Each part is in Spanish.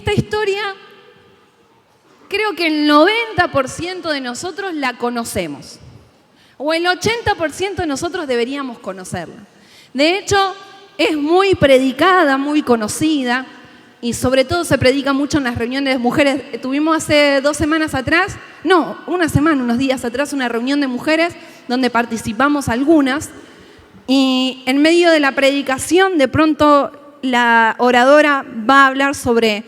esta historia, creo que el 90% de nosotros la conocemos. O el 80% de nosotros deberíamos conocerla. De hecho, es muy predicada, muy conocida, y sobre todo se predica mucho en las reuniones de mujeres. Tuvimos hace 2 semanas atrás, no, una semana, unos días atrás, una reunión de mujeres donde participamos algunas, y en medio de la predicación, de pronto la oradora va a hablar sobre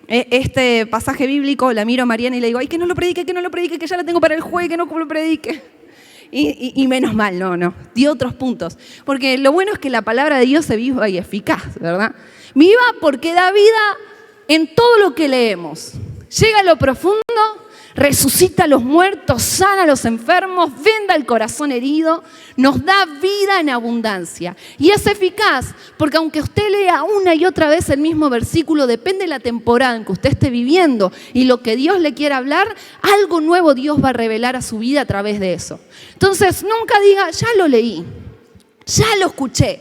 este pasaje bíblico. La miro a Mariana y le digo, ay, que no lo predique, que ya la tengo para el jueves, que no lo predique. Y menos mal, no, dio otros puntos. Porque lo bueno es que la palabra de Dios es viva y eficaz, ¿verdad? Viva porque da vida en todo lo que leemos. Llega a lo profundo, resucita a los muertos, sana a los enfermos, venda el corazón herido, nos da vida en abundancia. Y es eficaz porque aunque usted lea una y otra vez el mismo versículo, depende de la temporada en que usted esté viviendo y lo que Dios le quiera hablar, algo nuevo Dios va a revelar a su vida a través de eso. Entonces, nunca diga, ya lo leí, ya lo escuché.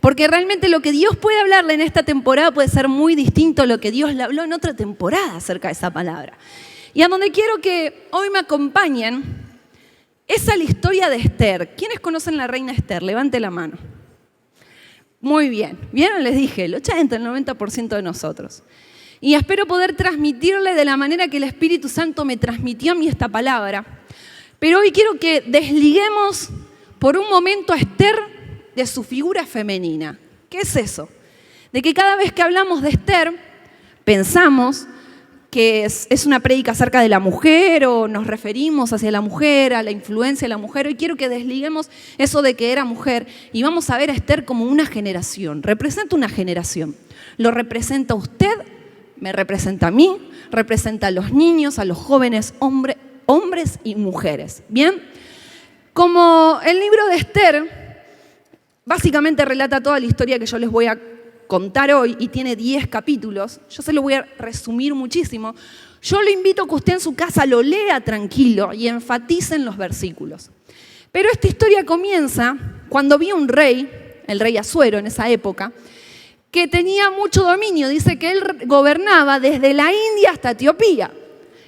Porque realmente lo que Dios puede hablarle en esta temporada puede ser muy distinto a lo que Dios le habló en otra temporada acerca de esa palabra. Y a donde quiero que hoy me acompañen es a la historia de Esther. ¿Quiénes conocen la reina Esther? Levante la mano. Muy bien. ¿Vieron? Les dije, el 80, el 90% de nosotros. Y espero poder transmitirle de la manera que el Espíritu Santo me transmitió a mí esta palabra. Pero hoy quiero que desliguemos por un momento a Esther de su figura femenina. ¿Qué es eso? De que cada vez que hablamos de Esther, pensamos que es una prédica acerca de la mujer o nos referimos hacia la mujer, a la influencia de la mujer. Hoy quiero que desliguemos eso de que era mujer y vamos a ver a Esther como una generación. Representa una generación. Lo representa a usted, me representa a mí, representa a los niños, a los jóvenes, hombres y mujeres. ¿Bien? Como el libro de Esther básicamente relata toda la historia que yo les voy a contar hoy y tiene 10 capítulos, yo se lo voy a resumir muchísimo. Yo le invito a que usted en su casa lo lea tranquilo y enfatice en los versículos. Pero esta historia comienza cuando había un rey, el rey Asuero en esa época, que tenía mucho dominio. Dice que él gobernaba desde la India hasta Etiopía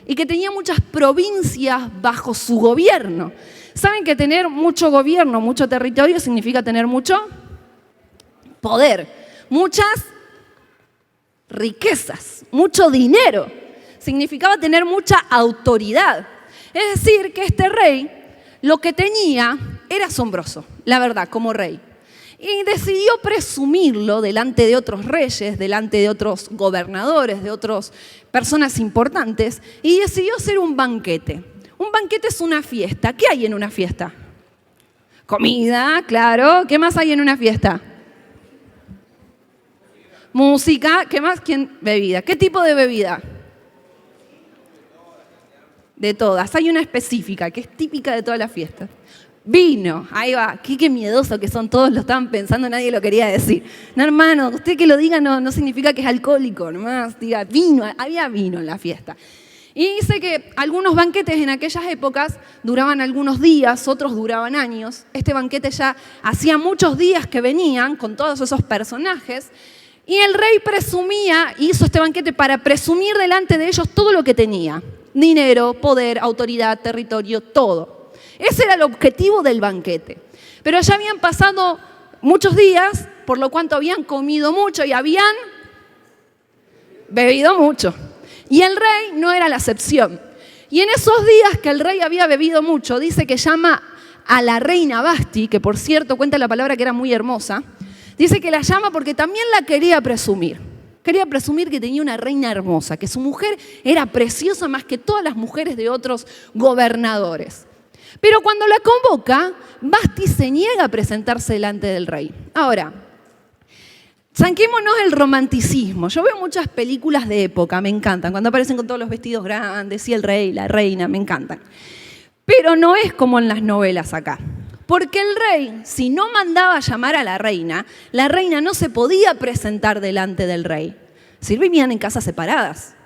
y que tenía muchas provincias bajo su gobierno. ¿Saben que tener mucho gobierno, mucho territorio significa tener mucho poder? Muchas riquezas, mucho dinero. Significaba tener mucha autoridad. Es decir, que este rey lo que tenía era asombroso, la verdad, como rey. Y decidió presumirlo delante de otros reyes, delante de otros gobernadores, de otras personas importantes, y decidió hacer un banquete. Un banquete es una fiesta. ¿Qué hay en una fiesta? Comida, claro. ¿Qué más hay en una fiesta? Música, ¿qué más? Bebida. ¿Qué tipo de bebida? De todas. Hay una específica que es típica de todas las fiestas. Vino, ahí va. Qué miedoso que son todos, lo estaban pensando, nadie lo quería decir. No, hermano, usted que lo diga no significa que es alcohólico, nomás diga vino, había vino en la fiesta. Y dice que algunos banquetes en aquellas épocas duraban algunos días, otros duraban años. Este banquete ya hacía muchos días que venían con todos esos personajes. Y el rey presumía, hizo este banquete para presumir delante de ellos todo lo que tenía. Dinero, poder, autoridad, territorio, todo. Ese era el objetivo del banquete. Pero ya habían pasado muchos días, por lo cual habían comido mucho y habían bebido mucho. Y el rey no era la excepción. Y en esos días que el rey había bebido mucho, dice que llama a la reina Vasti, que por cierto cuenta la palabra que era muy hermosa. Dice que la llama porque también la quería presumir. Quería presumir que tenía una reina hermosa, que su mujer era preciosa más que todas las mujeres de otros gobernadores. Pero cuando la convoca, Vasti se niega a presentarse delante del rey. Ahora, saquémonos el romanticismo. Yo veo muchas películas de época, me encantan, cuando aparecen con todos los vestidos grandes y el rey, la reina, me encantan. Pero no es como en las novelas acá. Porque el rey, si no mandaba a llamar a la reina no se podía presentar delante del rey. Si vivían en casas separadas.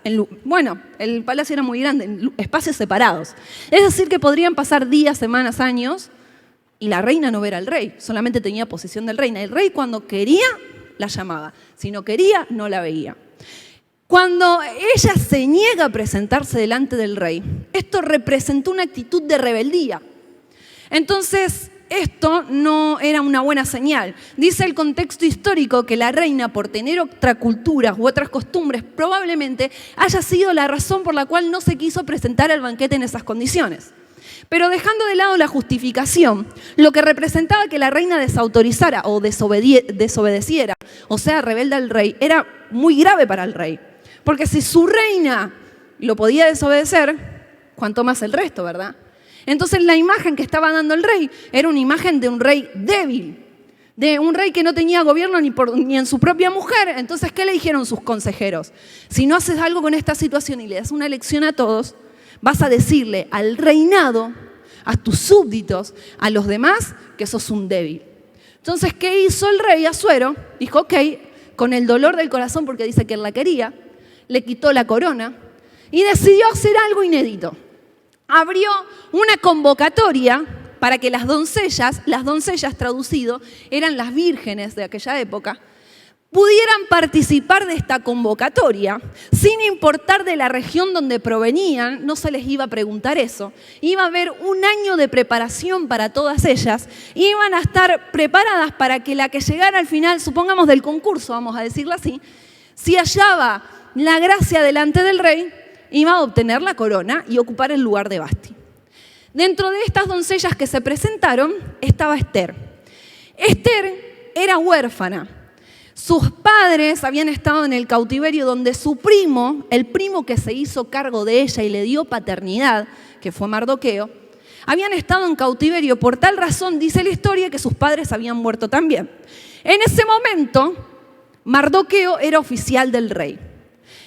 Bueno, el palacio era muy grande, en espacios separados. Es decir, que podrían pasar días, semanas, años, y la reina no ver al rey. Solamente tenía posesión del reina. El rey cuando quería, la llamaba. Si no quería, no la veía. Cuando ella se niega a presentarse delante del rey, esto representó una actitud de rebeldía. Entonces, esto no era una buena señal. Dice el contexto histórico que la reina, por tener otra cultura u otras costumbres, probablemente haya sido la razón por la cual no se quiso presentar al banquete en esas condiciones. Pero dejando de lado la justificación, lo que representaba que la reina desautorizara o desobedeciera, o sea, rebelde al rey, era muy grave para el rey. Porque si su reina lo podía desobedecer, cuanto más el resto, ¿verdad? Entonces la imagen que estaba dando el rey era una imagen de un rey débil, de un rey que no tenía gobierno ni en su propia mujer. Entonces, ¿qué le dijeron sus consejeros? Si no haces algo con esta situación y le das una lección a todos, vas a decirle al reinado, a tus súbditos, a los demás, que sos un débil. Entonces, ¿qué hizo el rey Asuero? Dijo, ok, con el dolor del corazón, porque dice que él la quería, le quitó la corona y decidió hacer algo inédito. Abrió una convocatoria para que las doncellas traducido, eran las vírgenes de aquella época, pudieran participar de esta convocatoria, sin importar de la región donde provenían. No se les iba a preguntar eso. Iba a haber un año de preparación para todas ellas. Iban a estar preparadas para que la que llegara al final, supongamos del concurso, vamos a decirlo así, si hallaba la gracia delante del rey, iba a obtener la corona y ocupar el lugar de Vasti. Dentro de estas doncellas que se presentaron estaba Esther. Esther era huérfana. Sus padres habían estado en el cautiverio donde su primo, el primo que se hizo cargo de ella y le dio paternidad, que fue Mardoqueo, habían estado en cautiverio. Por tal razón, dice la historia, que sus padres habían muerto también. En ese momento, Mardoqueo era oficial del rey.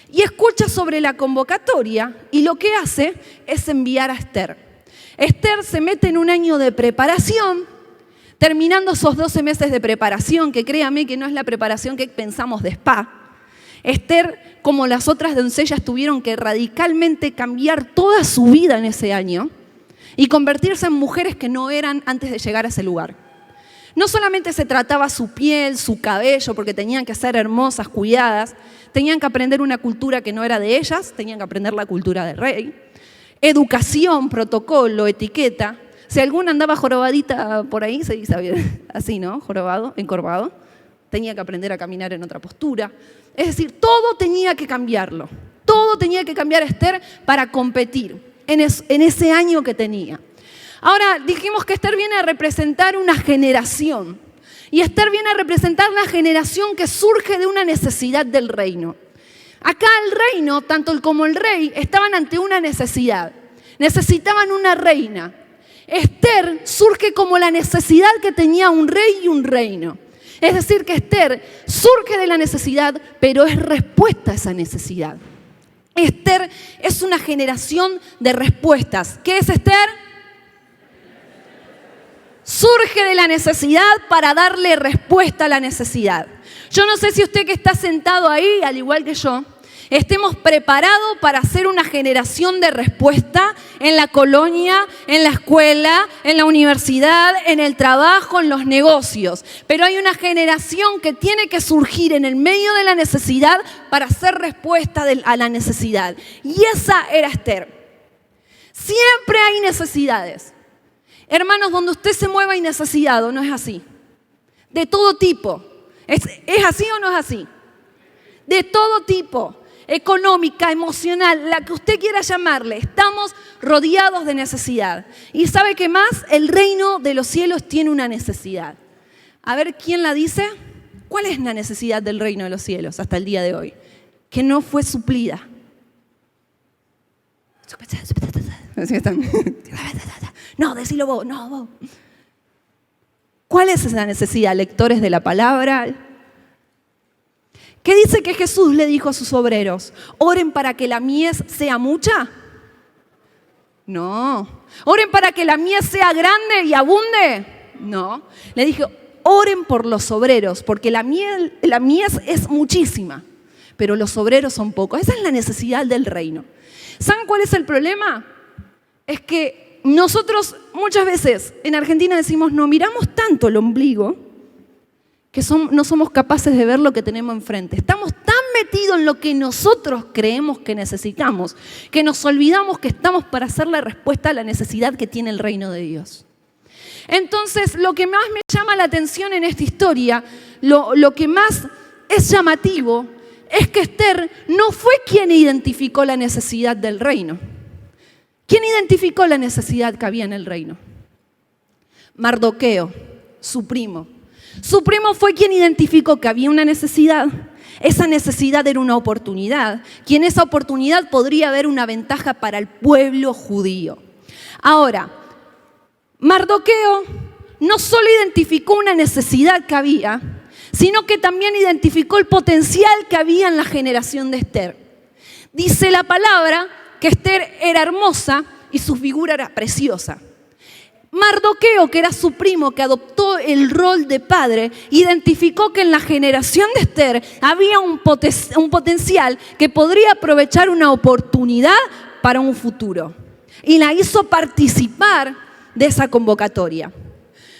Y escucha sobre la convocatoria y lo que hace es enviar a Esther. Esther se mete en un año de preparación, terminando esos 12 meses de preparación, que créame que no es la preparación que pensamos de spa. Esther, como las otras doncellas, tuvieron que radicalmente cambiar toda su vida en ese año y convertirse en mujeres que no eran antes de llegar a ese lugar. No solamente se trataba su piel, su cabello, porque tenían que ser hermosas, cuidadas, tenían que aprender una cultura que no era de ellas, tenían que aprender la cultura del rey. Educación, protocolo, etiqueta. Si alguna andaba jorobadita por ahí, se dice así, ¿no? Jorobado, encorvado. Tenía que aprender a caminar en otra postura. Es decir, todo tenía que cambiarlo. Todo tenía que cambiar Esther para competir en ese año que tenía. Ahora, dijimos que Esther viene a representar una generación. Y Esther viene a representar la generación que surge de una necesidad del reino. Acá el reino, tanto como el rey, estaban ante una necesidad. Necesitaban una reina. Esther surge como la necesidad que tenía un rey y un reino. Es decir, que Esther surge de la necesidad, pero es respuesta a esa necesidad. Esther es una generación de respuestas. ¿Qué es Esther? Surge de la necesidad para darle respuesta a la necesidad. Yo no sé si usted que está sentado ahí, al igual que yo, estemos preparados para ser una generación de respuesta en la colonia, en la escuela, en la universidad, en el trabajo, en los negocios. Pero hay una generación que tiene que surgir en el medio de la necesidad para hacer respuesta a la necesidad. Y esa era Esther. Siempre hay necesidades. Hermanos, donde usted se mueva hay necesidad, ¿o no es así? De todo tipo. ¿Es así o no es así? De todo tipo. Económica, emocional, la que usted quiera llamarle. Estamos rodeados de necesidad. ¿Y sabe qué más? El reino de los cielos tiene una necesidad. A ver, ¿quién la dice? ¿Cuál es la necesidad del reino de los cielos hasta el día de hoy? Que no fue suplida. No, decilo vos, no vos. ¿Cuál es esa necesidad, lectores de la palabra? ¿Qué dice que Jesús le dijo a sus obreros? ¿Oren para que la mies sea mucha? No. ¿Oren para que la mies sea grande y abunde? No. Le dije, oren por los obreros, porque la mies es muchísima, pero los obreros son pocos. Esa es la necesidad del reino. ¿Saben cuál es el problema? Es que nosotros muchas veces en Argentina decimos, no miramos tanto el ombligo que no somos capaces de ver lo que tenemos enfrente. Estamos tan metido en lo que nosotros creemos que necesitamos, que nos olvidamos que estamos para hacer la respuesta a la necesidad que tiene el reino de Dios. Entonces, lo que más me llama la atención en esta historia, lo que más es llamativo, es que Esther no fue quien identificó la necesidad del reino. ¿Quién identificó la necesidad que había en el reino? Mardoqueo, su primo. Su primo fue quien identificó que había una necesidad. Esa necesidad era una oportunidad, y en esa oportunidad podría haber una ventaja para el pueblo judío. Ahora, Mardoqueo no solo identificó una necesidad que había, sino que también identificó el potencial que había en la generación de Esther. Dice la palabra que Esther era hermosa y su figura era preciosa. Mardoqueo, que era su primo, que adoptó el rol de padre, identificó que en la generación de Esther había un potencial que podría aprovechar una oportunidad para un futuro. Y la hizo participar de esa convocatoria.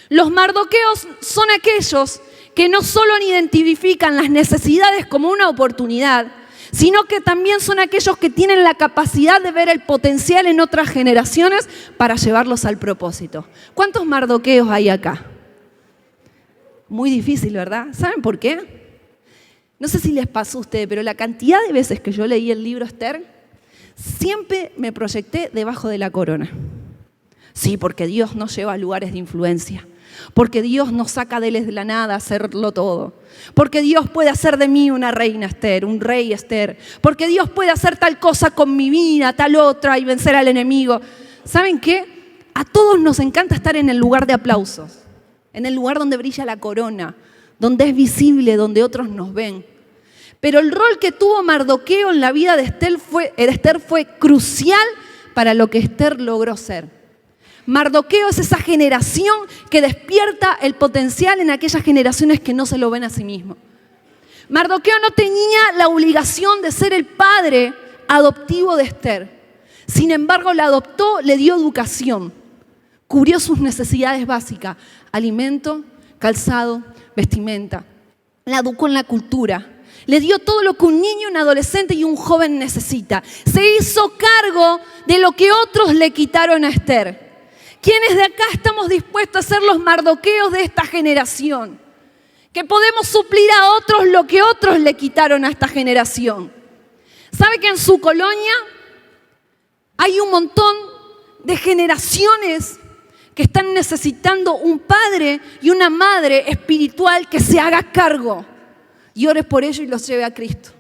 Los mardoqueos son aquellos que no solo identifican las necesidades como una oportunidad, sino que también son aquellos que tienen la capacidad de ver el potencial en otras generaciones para llevarlos al propósito. ¿Cuántos mardoqueos hay acá? Muy difícil, ¿verdad? ¿Saben por qué? No sé si les pasó a ustedes, pero la cantidad de veces que yo leí el libro Esther, siempre me proyecté debajo de la corona. Sí, porque Dios nos lleva a lugares de influencia. Porque Dios nos saca de la nada a hacerlo todo. Porque Dios puede hacer de mí una reina Esther, un rey Esther. Porque Dios puede hacer tal cosa con mi vida, tal otra y vencer al enemigo. ¿Saben qué? A todos nos encanta estar en el lugar de aplausos. En el lugar donde brilla la corona, donde es visible, donde otros nos ven. Pero el rol que tuvo Mardoqueo en la vida de Esther fue crucial para lo que Esther logró ser. Mardoqueo es esa generación que despierta el potencial en aquellas generaciones que no se lo ven a sí mismo. Mardoqueo no tenía la obligación de ser el padre adoptivo de Esther. Sin embargo, la adoptó, le dio educación, cubrió sus necesidades básicas, alimento, calzado, vestimenta. La educó en la cultura. Le dio todo lo que un niño, un adolescente y un joven necesita. Se hizo cargo de lo que otros le quitaron a Esther. ¿Quiénes de acá estamos dispuestos a ser los mardoqueos de esta generación? Que podemos suplir a otros lo que otros le quitaron a esta generación. ¿Sabe que en su colonia hay un montón de generaciones que están necesitando un padre y una madre espiritual que se haga cargo y ore por ellos y los lleve a Cristo?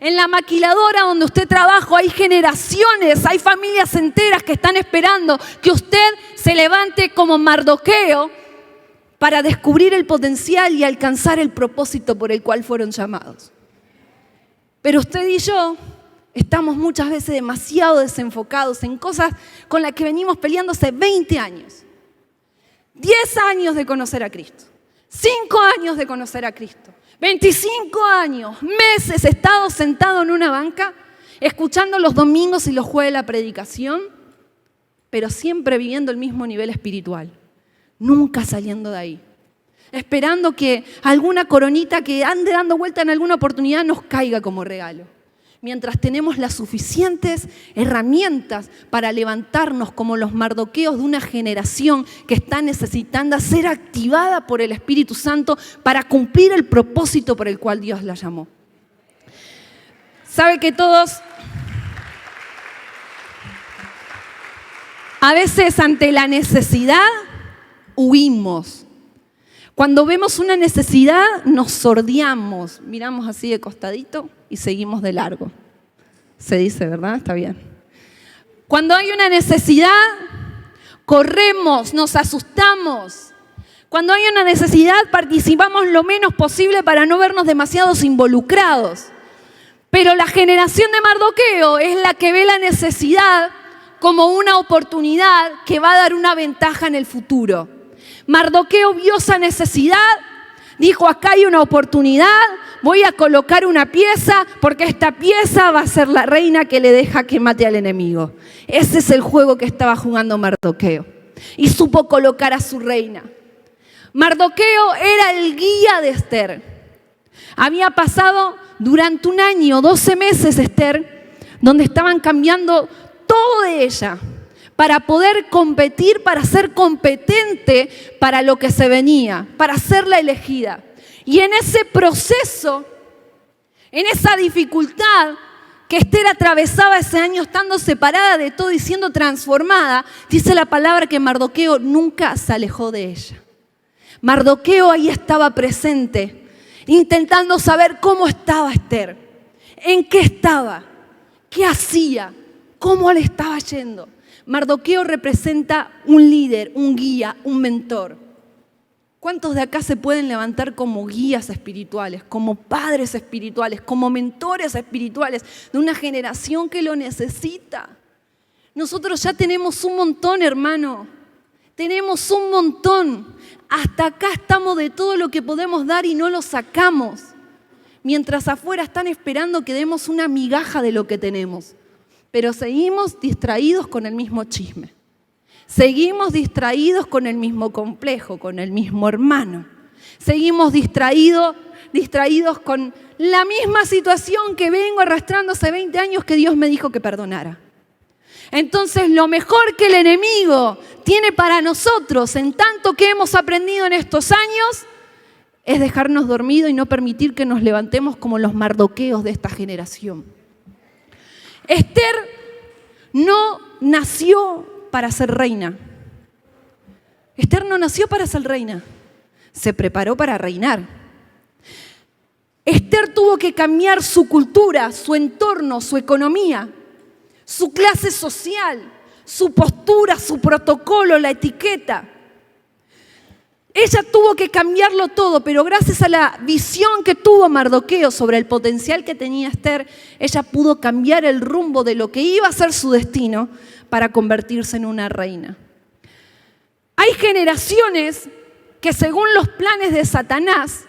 En la maquiladora donde usted trabaja hay generaciones, hay familias enteras que están esperando que usted se levante como Mardoqueo para descubrir el potencial y alcanzar el propósito por el cual fueron llamados. Pero usted y yo estamos muchas veces demasiado desenfocados en cosas con las que venimos peleando hace 20 años. 10 años de conocer a Cristo, 5 años de conocer a Cristo. 25 años, meses, he estado sentado en una banca, escuchando los domingos y los jueves la predicación, pero siempre viviendo el mismo nivel espiritual, nunca saliendo de ahí, esperando que alguna coronita que ande dando vuelta en alguna oportunidad nos caiga como regalo. Mientras tenemos las suficientes herramientas para levantarnos como los mardoqueos de una generación que está necesitando ser activada por el Espíritu Santo para cumplir el propósito por el cual Dios la llamó. ¿Sabe que todos a veces ante la necesidad huimos? Cuando vemos una necesidad nos sordeamos, miramos así de costadito y seguimos de largo. Se dice, ¿verdad? Está bien. Cuando hay una necesidad, corremos, nos asustamos. Cuando hay una necesidad, participamos lo menos posible para no vernos demasiados involucrados. Pero la generación de Mardoqueo es la que ve la necesidad como una oportunidad que va a dar una ventaja en el futuro. Mardoqueo vio esa necesidad, dijo, acá hay una oportunidad, voy a colocar una pieza porque esta pieza va a ser la reina que le deja que mate al enemigo. Ese es el juego que estaba jugando Mardoqueo y supo colocar a su reina. Mardoqueo era el guía de Esther. Había pasado durante 1 año, 12 meses, Esther, donde estaban cambiando todo de ella para poder competir, para ser competente para lo que se venía, para ser la elegida. Y en ese proceso, en esa dificultad que Esther atravesaba ese año estando separada de todo y siendo transformada, dice la palabra que Mardoqueo nunca se alejó de ella. Mardoqueo ahí estaba presente, intentando saber cómo estaba Esther, en qué estaba, qué hacía, cómo le estaba yendo. Mardoqueo representa un líder, un guía, un mentor. ¿Cuántos de acá se pueden levantar como guías espirituales, como padres espirituales, como mentores espirituales de una generación que lo necesita? Nosotros ya tenemos un montón, hermano. Tenemos un montón. Hasta acá estamos de todo lo que podemos dar y no lo sacamos. Mientras afuera están esperando que demos una migaja de lo que tenemos. Pero seguimos distraídos con el mismo chisme. Seguimos distraídos con el mismo complejo, con el mismo hermano. Seguimos distraídos con la misma situación que vengo arrastrando hace 20 años que Dios me dijo que perdonara. Entonces, lo mejor que el enemigo tiene para nosotros, en tanto que hemos aprendido en estos años, es dejarnos dormidos y no permitir que nos levantemos como los mardoqueos de esta generación. Esther no nació para ser reina. Esther no nació para ser reina. Se preparó para reinar. Esther tuvo que cambiar su cultura, su entorno, su economía, su clase social, su postura, su protocolo, la etiqueta. Ella tuvo que cambiarlo todo, pero gracias a la visión que tuvo Mardoqueo sobre el potencial que tenía Esther, ella pudo cambiar el rumbo de lo que iba a ser su destino para convertirse en una reina. Hay generaciones que según los planes de Satanás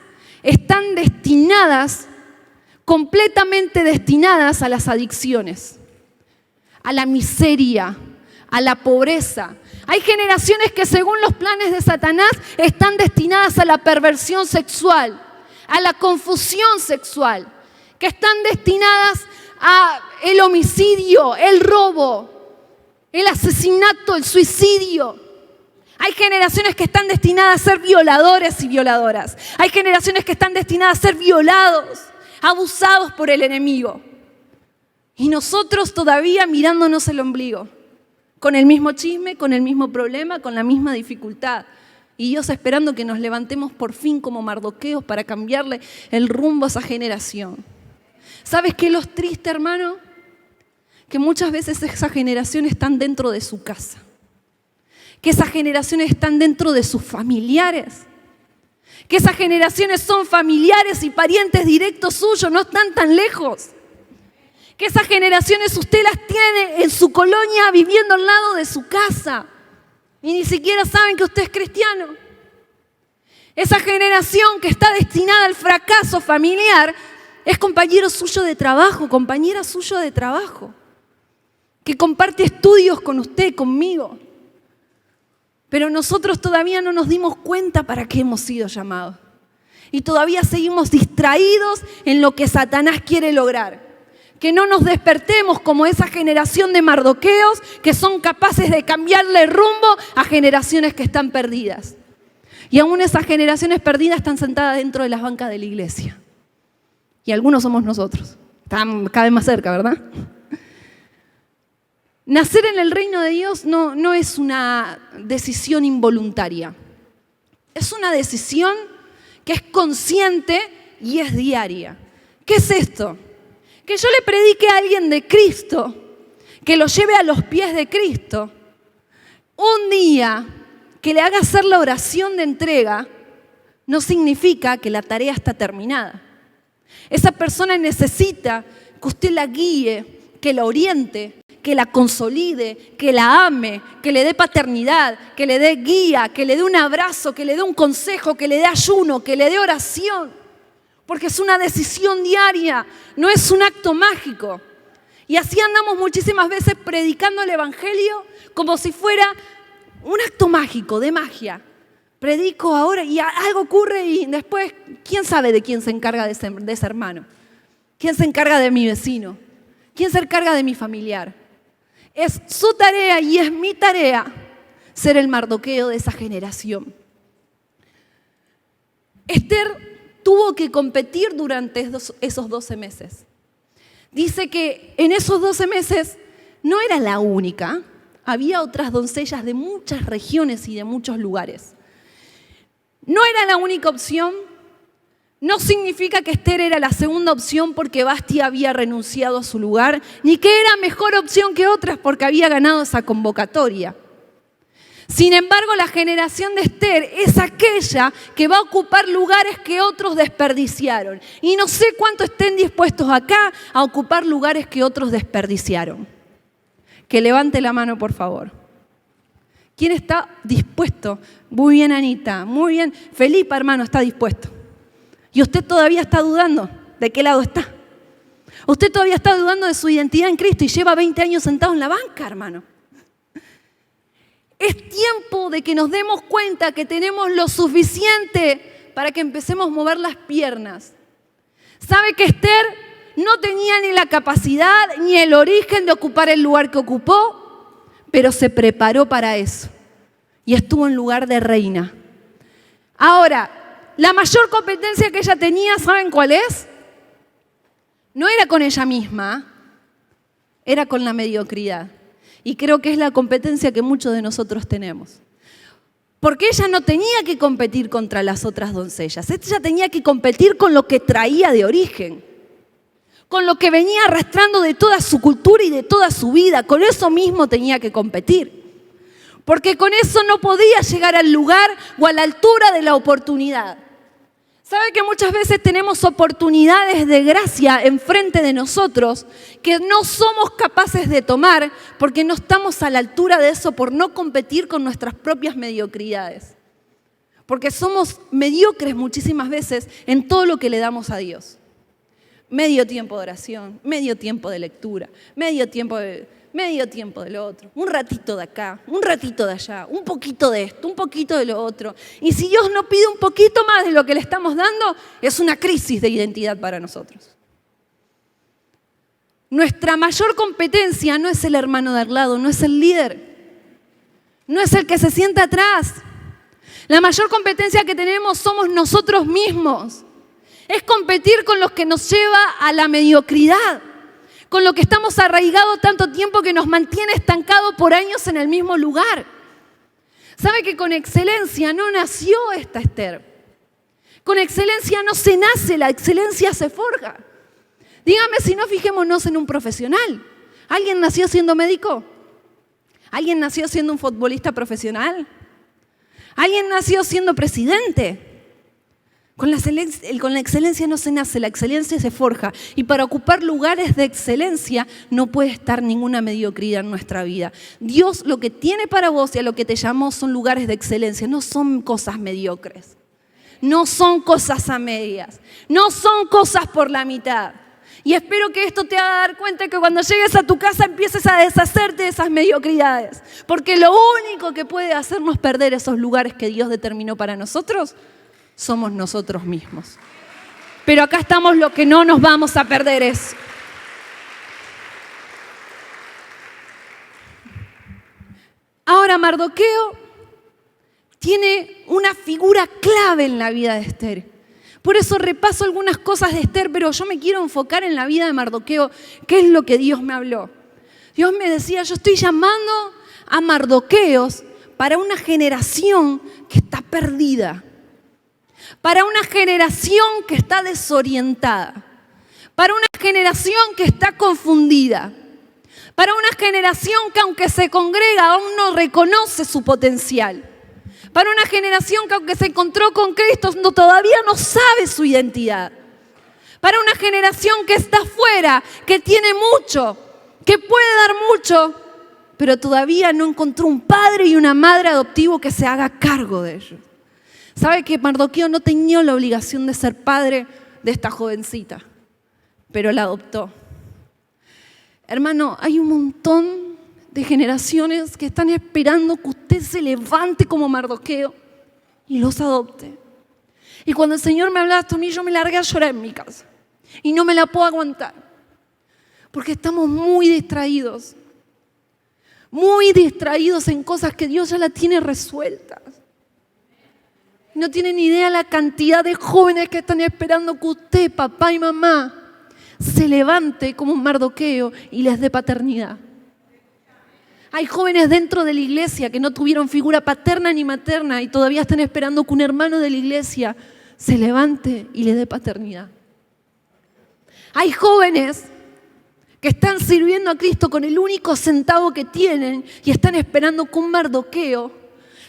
están destinadas, completamente destinadas a las adicciones, a la miseria, a la pobreza. Hay generaciones que según los planes de Satanás están destinadas a la perversión sexual, a la confusión sexual, que están destinadas al homicidio, el robo, el asesinato, el suicidio. Hay generaciones que están destinadas a ser violadores y violadoras. Hay generaciones que están destinadas a ser violados, abusados por el enemigo. Y nosotros todavía mirándonos el ombligo, con el mismo chisme, con el mismo problema, con la misma dificultad. Y Dios esperando que nos levantemos por fin como Mardoqueos para cambiarle el rumbo a esa generación. ¿Sabes qué es lo triste, hermano? Que muchas veces esas generaciones están dentro de su casa. Que esas generaciones están dentro de sus familiares. Que esas generaciones son familiares y parientes directos suyos, no están tan lejos. Que esas generaciones usted las tiene en su colonia viviendo al lado de su casa y ni siquiera saben que usted es cristiano. Esa generación que está destinada al fracaso familiar es compañero suyo de trabajo, compañera suyo de trabajo, que comparte estudios con usted, conmigo. Pero nosotros todavía no nos dimos cuenta para qué hemos sido llamados. Y todavía seguimos distraídos en lo que Satanás quiere lograr. Que no nos despertemos como esa generación de mardoqueos que son capaces de cambiarle el rumbo a generaciones que están perdidas. Y aún esas generaciones perdidas están sentadas dentro de las bancas de la iglesia. Y algunos somos nosotros. Están cada vez más cerca, ¿verdad? Nacer en el reino de Dios no es una decisión involuntaria. Es una decisión que es consciente y es diaria. ¿Qué es esto? Que yo le predique a alguien de Cristo, que lo lleve a los pies de Cristo, un día que le haga hacer la oración de entrega, no significa que la tarea está terminada. Esa persona necesita que usted la guíe, que la oriente, que la consolide, que la ame, que le dé paternidad, que le dé guía, que le dé un abrazo, que le dé un consejo, que le dé ayuno, que le dé oración. Porque es una decisión diaria, no es un acto mágico. Y así andamos muchísimas veces predicando el evangelio como si fuera un acto mágico, de magia. Predico ahora y algo ocurre y después, ¿quién sabe de quién se encarga de ese hermano? ¿Quién se encarga de mi vecino? ¿Quién se encarga de mi familiar? Es su tarea y es mi tarea ser el Mardoqueo de esa generación. Esther tuvo que competir durante esos 12 meses. Dice que en esos 12 meses no era la única, había otras doncellas de muchas regiones y de muchos lugares. No era la única opción, no significa que Esther era la segunda opción porque Vasti había renunciado a su lugar, ni que era mejor opción que otras porque había ganado esa convocatoria. Sin embargo, la generación de Esther es aquella que va a ocupar lugares que otros desperdiciaron. Y no sé cuánto estén dispuestos acá a ocupar lugares que otros desperdiciaron. Que levante la mano, por favor. ¿Quién está dispuesto? Muy bien, Anita. Muy bien. Felipa, hermano, está dispuesto. Y usted todavía está dudando de qué lado está. Usted todavía está dudando de su identidad en Cristo y lleva 20 años sentado en la banca, hermano. Es tiempo de que nos demos cuenta que tenemos lo suficiente para que empecemos a mover las piernas. ¿Sabe que Esther no tenía ni la capacidad ni el origen de ocupar el lugar que ocupó? Pero se preparó para eso y estuvo en lugar de reina. Ahora, la mayor competencia que ella tenía, ¿saben cuál es? No era con ella misma, era con la mediocridad. Y creo que es la competencia que muchos de nosotros tenemos. Porque ella no tenía que competir contra las otras doncellas. Ella tenía que competir con lo que traía de origen. Con lo que venía arrastrando de toda su cultura y de toda su vida. Con eso mismo tenía que competir. Porque con eso no podía llegar al lugar o a la altura de la oportunidad. ¿Sabe que muchas veces tenemos oportunidades de gracia enfrente de nosotros que no somos capaces de tomar porque no estamos a la altura de eso por no competir con nuestras propias mediocridades? Porque somos mediocres muchísimas veces en todo lo que le damos a Dios. Medio tiempo de oración, medio tiempo de lectura, medio tiempo de lo otro, un ratito de acá, un ratito de allá, un poquito de esto, un poquito de lo otro. Y si Dios no pide un poquito más de lo que le estamos dando, es una crisis de identidad para nosotros. Nuestra mayor competencia no es el hermano de al lado, no es el líder, no es el que se sienta atrás. La mayor competencia que tenemos somos nosotros mismos. Es competir con los que nos lleva a la mediocridad. Con lo que estamos arraigados tanto tiempo que nos mantiene estancados por años en el mismo lugar. ¿Sabe que con excelencia no nació esta Esther? Con excelencia no se nace, la excelencia se forja. Dígame si no, fijémonos en un profesional. ¿Alguien nació siendo médico? ¿Alguien nació siendo un futbolista profesional? ¿Alguien nació siendo presidente? Con la excelencia no se nace, la excelencia se forja. Y para ocupar lugares de excelencia no puede estar ninguna mediocridad en nuestra vida. Dios lo que tiene para vos y a lo que te llamó son lugares de excelencia, no son cosas mediocres. No son cosas a medias, no son cosas por la mitad. Y espero que esto te haga dar cuenta que cuando llegues a tu casa empieces a deshacerte de esas mediocridades. Porque lo único que puede hacernos perder esos lugares que Dios determinó para nosotros somos nosotros mismos. Pero acá estamos lo que no nos vamos a perder eso. Ahora Mardoqueo tiene una figura clave en la vida de Esther. Por eso repaso algunas cosas de Esther, pero yo me quiero enfocar en la vida de Mardoqueo, que es lo que Dios me habló. Dios me decía, yo estoy llamando a Mardoqueos para una generación que está perdida. Para una generación que está desorientada, para una generación que está confundida, para una generación que aunque se congrega aún no reconoce su potencial, para una generación que aunque se encontró con Cristo todavía no sabe su identidad, para una generación que está afuera, que tiene mucho, que puede dar mucho, pero todavía no encontró un padre y una madre adoptivo que se haga cargo de ellos. ¿Sabe que Mardoqueo no tenía la obligación de ser padre de esta jovencita? Pero la adoptó. Hermano, hay un montón de generaciones que están esperando que usted se levante como Mardoqueo. y los adopté. Y cuando el Señor me hablaba esto a mí, yo me largué a llorar en mi casa. Y no me la puedo aguantar. Porque estamos muy distraídos en cosas que Dios ya las tiene resueltas. No tienen ni idea la cantidad de jóvenes que están esperando que usted, papá y mamá, se levante como un Mardoqueo y les dé paternidad. Hay jóvenes dentro de la iglesia que no tuvieron figura paterna ni materna y todavía están esperando que un hermano de la iglesia se levante y le dé paternidad. Hay jóvenes que están sirviendo a Cristo con el único centavo que tienen y están esperando que un Mardoqueo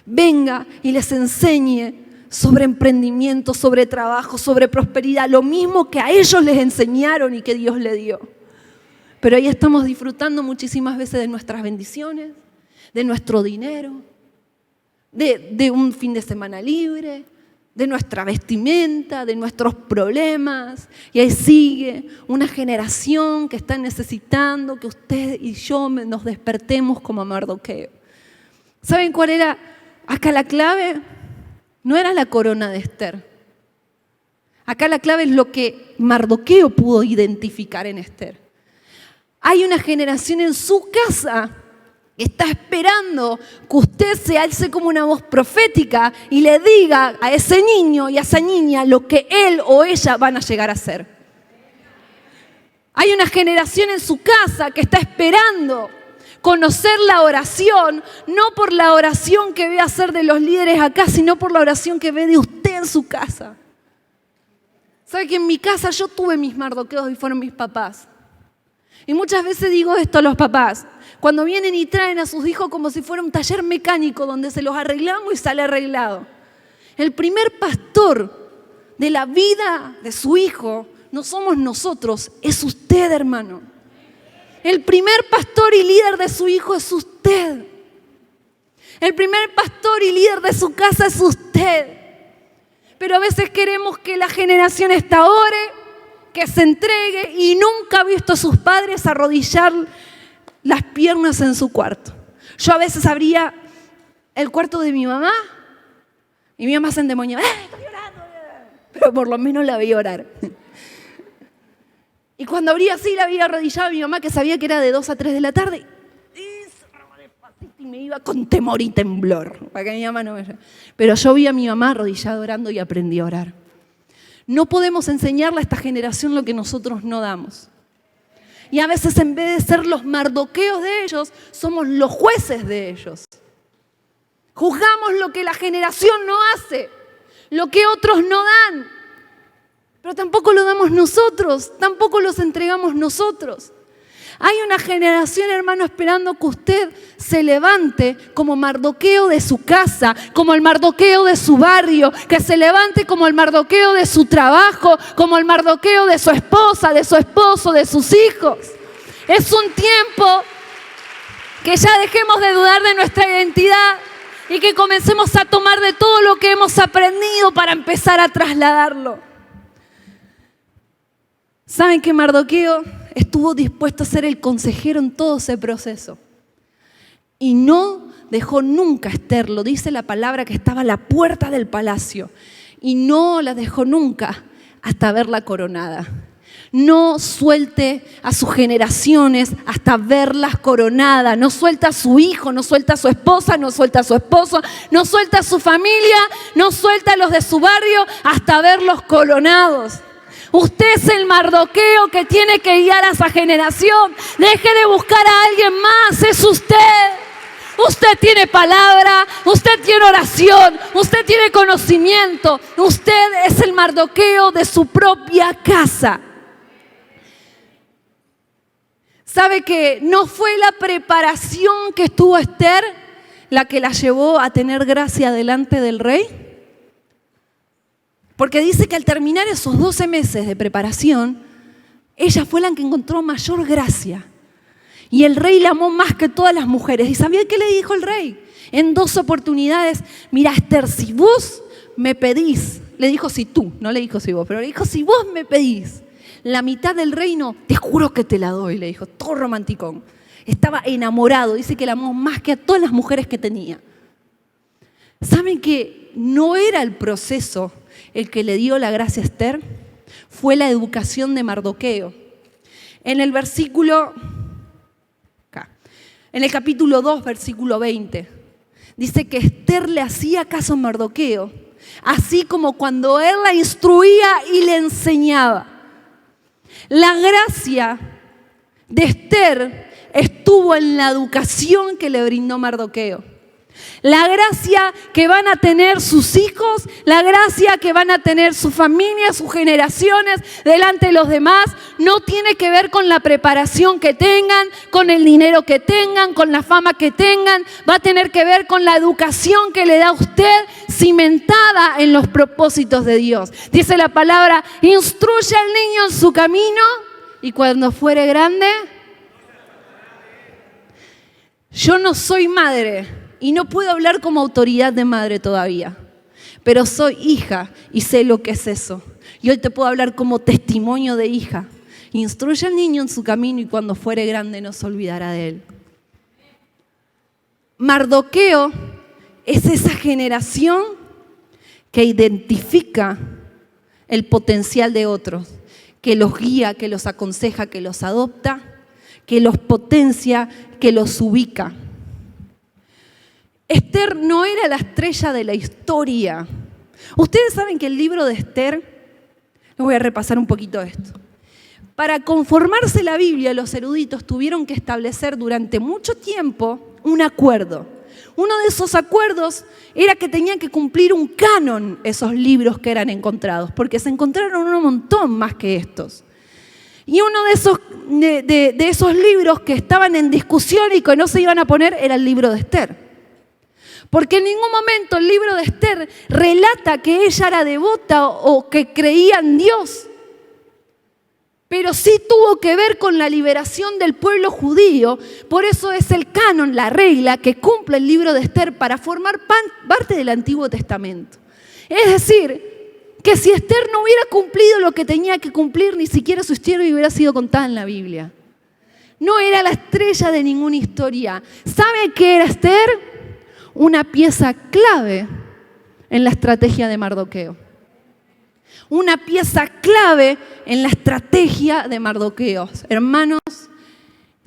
venga y les enseñe sobre emprendimiento, sobre trabajo, sobre prosperidad, lo mismo que a ellos les enseñaron y que Dios les dio. Pero ahí estamos disfrutando muchísimas veces de nuestras bendiciones, de nuestro dinero, de un fin de semana libre, de nuestra vestimenta, de nuestros problemas. Y ahí sigue una generación que está necesitando que usted y yo nos despertemos como Mardoqueo. ¿Saben cuál era acá la clave? No era la corona de Esther. Acá la clave es lo que Mardoqueo pudo identificar en Esther. Hay una generación en su casa que está esperando que usted se alce como una voz profética y le diga a ese niño y a esa niña lo que él o ella van a llegar a ser. Hay una generación en su casa que está esperando conocer la oración, no por la oración que ve hacer de los líderes acá, sino por la oración que ve de usted en su casa. ¿Sabe que en mi casa yo tuve mis Mardoqueos y fueron mis papás? Y muchas veces digo esto a los papás, cuando vienen y traen a sus hijos como si fuera un taller mecánico donde se los arreglamos y sale arreglado. El primer pastor de la vida de su hijo no somos nosotros, es usted, hermano. El primer pastor y líder de su hijo es usted. El primer pastor y líder de su casa es usted. Pero a veces queremos que la generación esta ore, que se entregue y nunca ha visto a sus padres arrodillar las piernas en su cuarto. Yo a veces abría el cuarto de mi mamá y mi mamá se endemoniaba. Estoy llorando. Pero por lo menos la veía orar. Y cuando abría así, la veía arrodillada a mi mamá, que sabía que era de 2 a 3 de la tarde. Y me iba con temor y temblor, para que mi mamá no me... Pero yo vi a mi mamá arrodillada orando y aprendí a orar. No podemos enseñarle a esta generación lo que nosotros no damos. Y a veces en vez de ser los Mardoqueos de ellos, somos los jueces de ellos. Juzgamos lo que la generación no hace, lo que otros no dan. Pero tampoco lo damos nosotros, tampoco los entregamos nosotros. Hay una generación, hermano, esperando que usted se levante como Mardoqueo de su casa, como el Mardoqueo de su barrio, que se levante como el Mardoqueo de su trabajo, como el Mardoqueo de su esposa, de su esposo, de sus hijos. Es un tiempo que ya dejemos de dudar de nuestra identidad y que comencemos a tomar de todo lo que hemos aprendido para empezar a trasladarlo. ¿Saben que Mardoqueo estuvo dispuesto a ser el consejero en todo ese proceso? Y no dejó nunca a Esther, lo dice la palabra, que estaba a la puerta del palacio. Y no la dejó nunca hasta verla coronada. No suelte a sus generaciones hasta verlas coronadas. No suelta a su hijo, no suelta a su esposa, no suelta a su esposo, no suelta a su familia, no suelta a los de su barrio hasta verlos coronados. Usted es el Mardoqueo que tiene que guiar a esa generación. Deje de buscar a alguien más, es usted. Usted tiene palabra, usted tiene oración, usted tiene conocimiento. Usted es el Mardoqueo de su propia casa. ¿Sabe que no fue la preparación que estuvo Esther la que la llevó a tener gracia delante del rey? Porque dice que al terminar esos 12 meses de preparación, ella fue la que encontró mayor gracia. Y el rey la amó más que todas las mujeres. ¿Y sabía qué le dijo el rey? En 2 oportunidades, mira Esther, si vos me pedís, le dijo si tú, no le dijo si vos, pero le dijo si vos me pedís la mitad del reino, te juro que te la doy, le dijo, todo romanticón. Estaba enamorado, dice que la amó más que a todas las mujeres que tenía. ¿Saben que no era el proceso el que le dio la gracia a Esther? Fue la educación de Mardoqueo. En el capítulo 2, versículo 20, dice que Esther le hacía caso a Mardoqueo, así como cuando él la instruía y le enseñaba. La gracia de Esther estuvo en la educación que le brindó Mardoqueo. La gracia que van a tener sus hijos, la gracia que van a tener su familia, sus generaciones delante de los demás, no tiene que ver con la preparación que tengan, con el dinero que tengan, con la fama que tengan. Va a tener que ver con la educación que le da a usted, cimentada en los propósitos de Dios. Dice la palabra: instruye al niño en su camino y cuando fuere grande. Yo no soy madre y no puedo hablar como autoridad de madre todavía, pero soy hija y sé lo que es eso. Y hoy te puedo hablar como testimonio de hija. Instruye al niño en su camino y cuando fuere grande no se olvidará de él. Mardoqueo es esa generación que identifica el potencial de otros, que los guía, que los aconseja, que los adopta, que los potencia, que los ubica. Esther no era la estrella de la historia. Ustedes saben que el libro de Esther, les voy a repasar un poquito esto. Para conformarse la Biblia, los eruditos tuvieron que establecer durante mucho tiempo un acuerdo. Uno de esos acuerdos era que tenían que cumplir un canon esos libros que eran encontrados, porque se encontraron un montón más que estos. Y uno de esos libros que estaban en discusión y que no se iban a poner era el libro de Esther. Porque en ningún momento el libro de Esther relata que ella era devota o que creía en Dios. Pero sí tuvo que ver con la liberación del pueblo judío. Por eso es el canon, la regla que cumple el libro de Esther para formar parte del Antiguo Testamento. Es decir, que si Esther no hubiera cumplido lo que tenía que cumplir, ni siquiera su historia hubiera sido contada en la Biblia. No era la estrella de ninguna historia. ¿Sabe qué era Esther? Una pieza clave en la estrategia de Mardoqueo. Una pieza clave en la estrategia de Mardoqueo. Hermanos,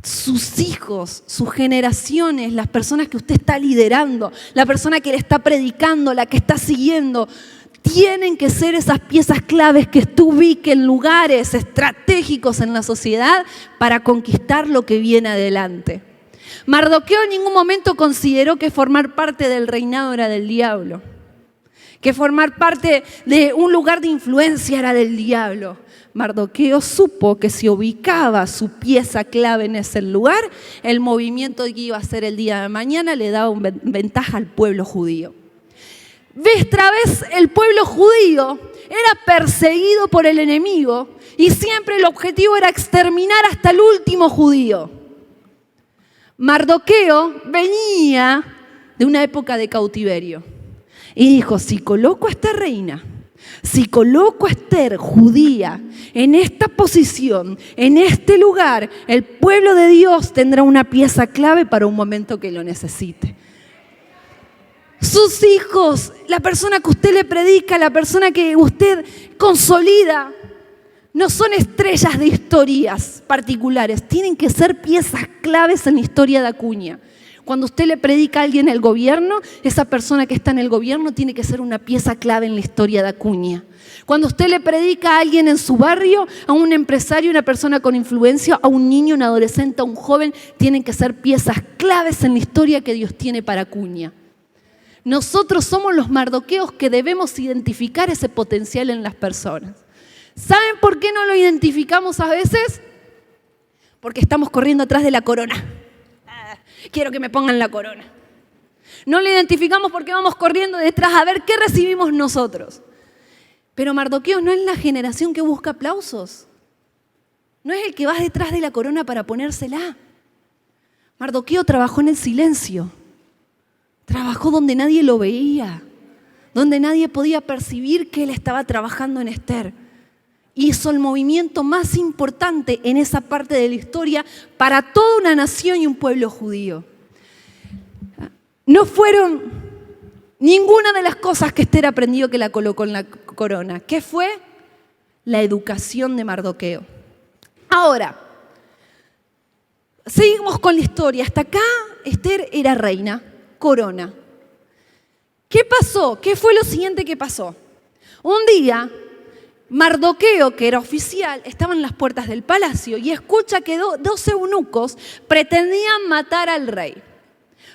sus hijos, sus generaciones, las personas que usted está liderando, la persona que le está predicando, la que está siguiendo, tienen que ser esas piezas claves que usted ubique en lugares estratégicos en la sociedad para conquistar lo que viene adelante. Mardoqueo en ningún momento consideró que formar parte del reinado era del diablo, que formar parte de un lugar de influencia era del diablo. Mardoqueo supo que si ubicaba su pieza clave en ese lugar, el movimiento que iba a hacer el día de mañana le daba una ventaja al pueblo judío. Vez tras vez el pueblo judío era perseguido por el enemigo y siempre el objetivo era exterminar hasta el último judío. Mardoqueo venía de una época de cautiverio y dijo: si coloco a esta reina, si coloco a Esther, judía, en esta posición, en este lugar, el pueblo de Dios tendrá una pieza clave para un momento que lo necesite. Sus hijos, la persona que usted le predica, la persona que usted consolida, no son estrellas de historias particulares, tienen que ser piezas claves en la historia de Acuña. Cuando usted le predica a alguien en el gobierno, esa persona que está en el gobierno tiene que ser una pieza clave en la historia de Acuña. Cuando usted le predica a alguien en su barrio, a un empresario, una persona con influencia, a un niño, un adolescente, a un joven, tienen que ser piezas claves en la historia que Dios tiene para Acuña. Nosotros somos los mardoqueos que debemos identificar ese potencial en las personas. ¿Saben por qué no lo identificamos a veces? Porque estamos corriendo atrás de la corona. Quiero que me pongan la corona. No lo identificamos porque vamos corriendo detrás a ver qué recibimos nosotros. Pero Mardoqueo no es la generación que busca aplausos. No es el que va detrás de la corona para ponérsela. Mardoqueo trabajó en el silencio. Trabajó donde nadie lo veía, donde nadie podía percibir que él estaba trabajando en Esther. Hizo el movimiento más importante en esa parte de la historia para toda una nación y un pueblo judío. No fueron ninguna de las cosas que Ester aprendió que la colocó en la corona. ¿Qué fue? La educación de Mardoqueo. Ahora, seguimos con la historia. Hasta acá Ester era reina, corona. ¿Qué pasó? ¿Qué fue lo siguiente que pasó? Un día, Mardoqueo, que era oficial, estaba en las puertas del palacio y escucha que 12 eunucos pretendían matar al rey.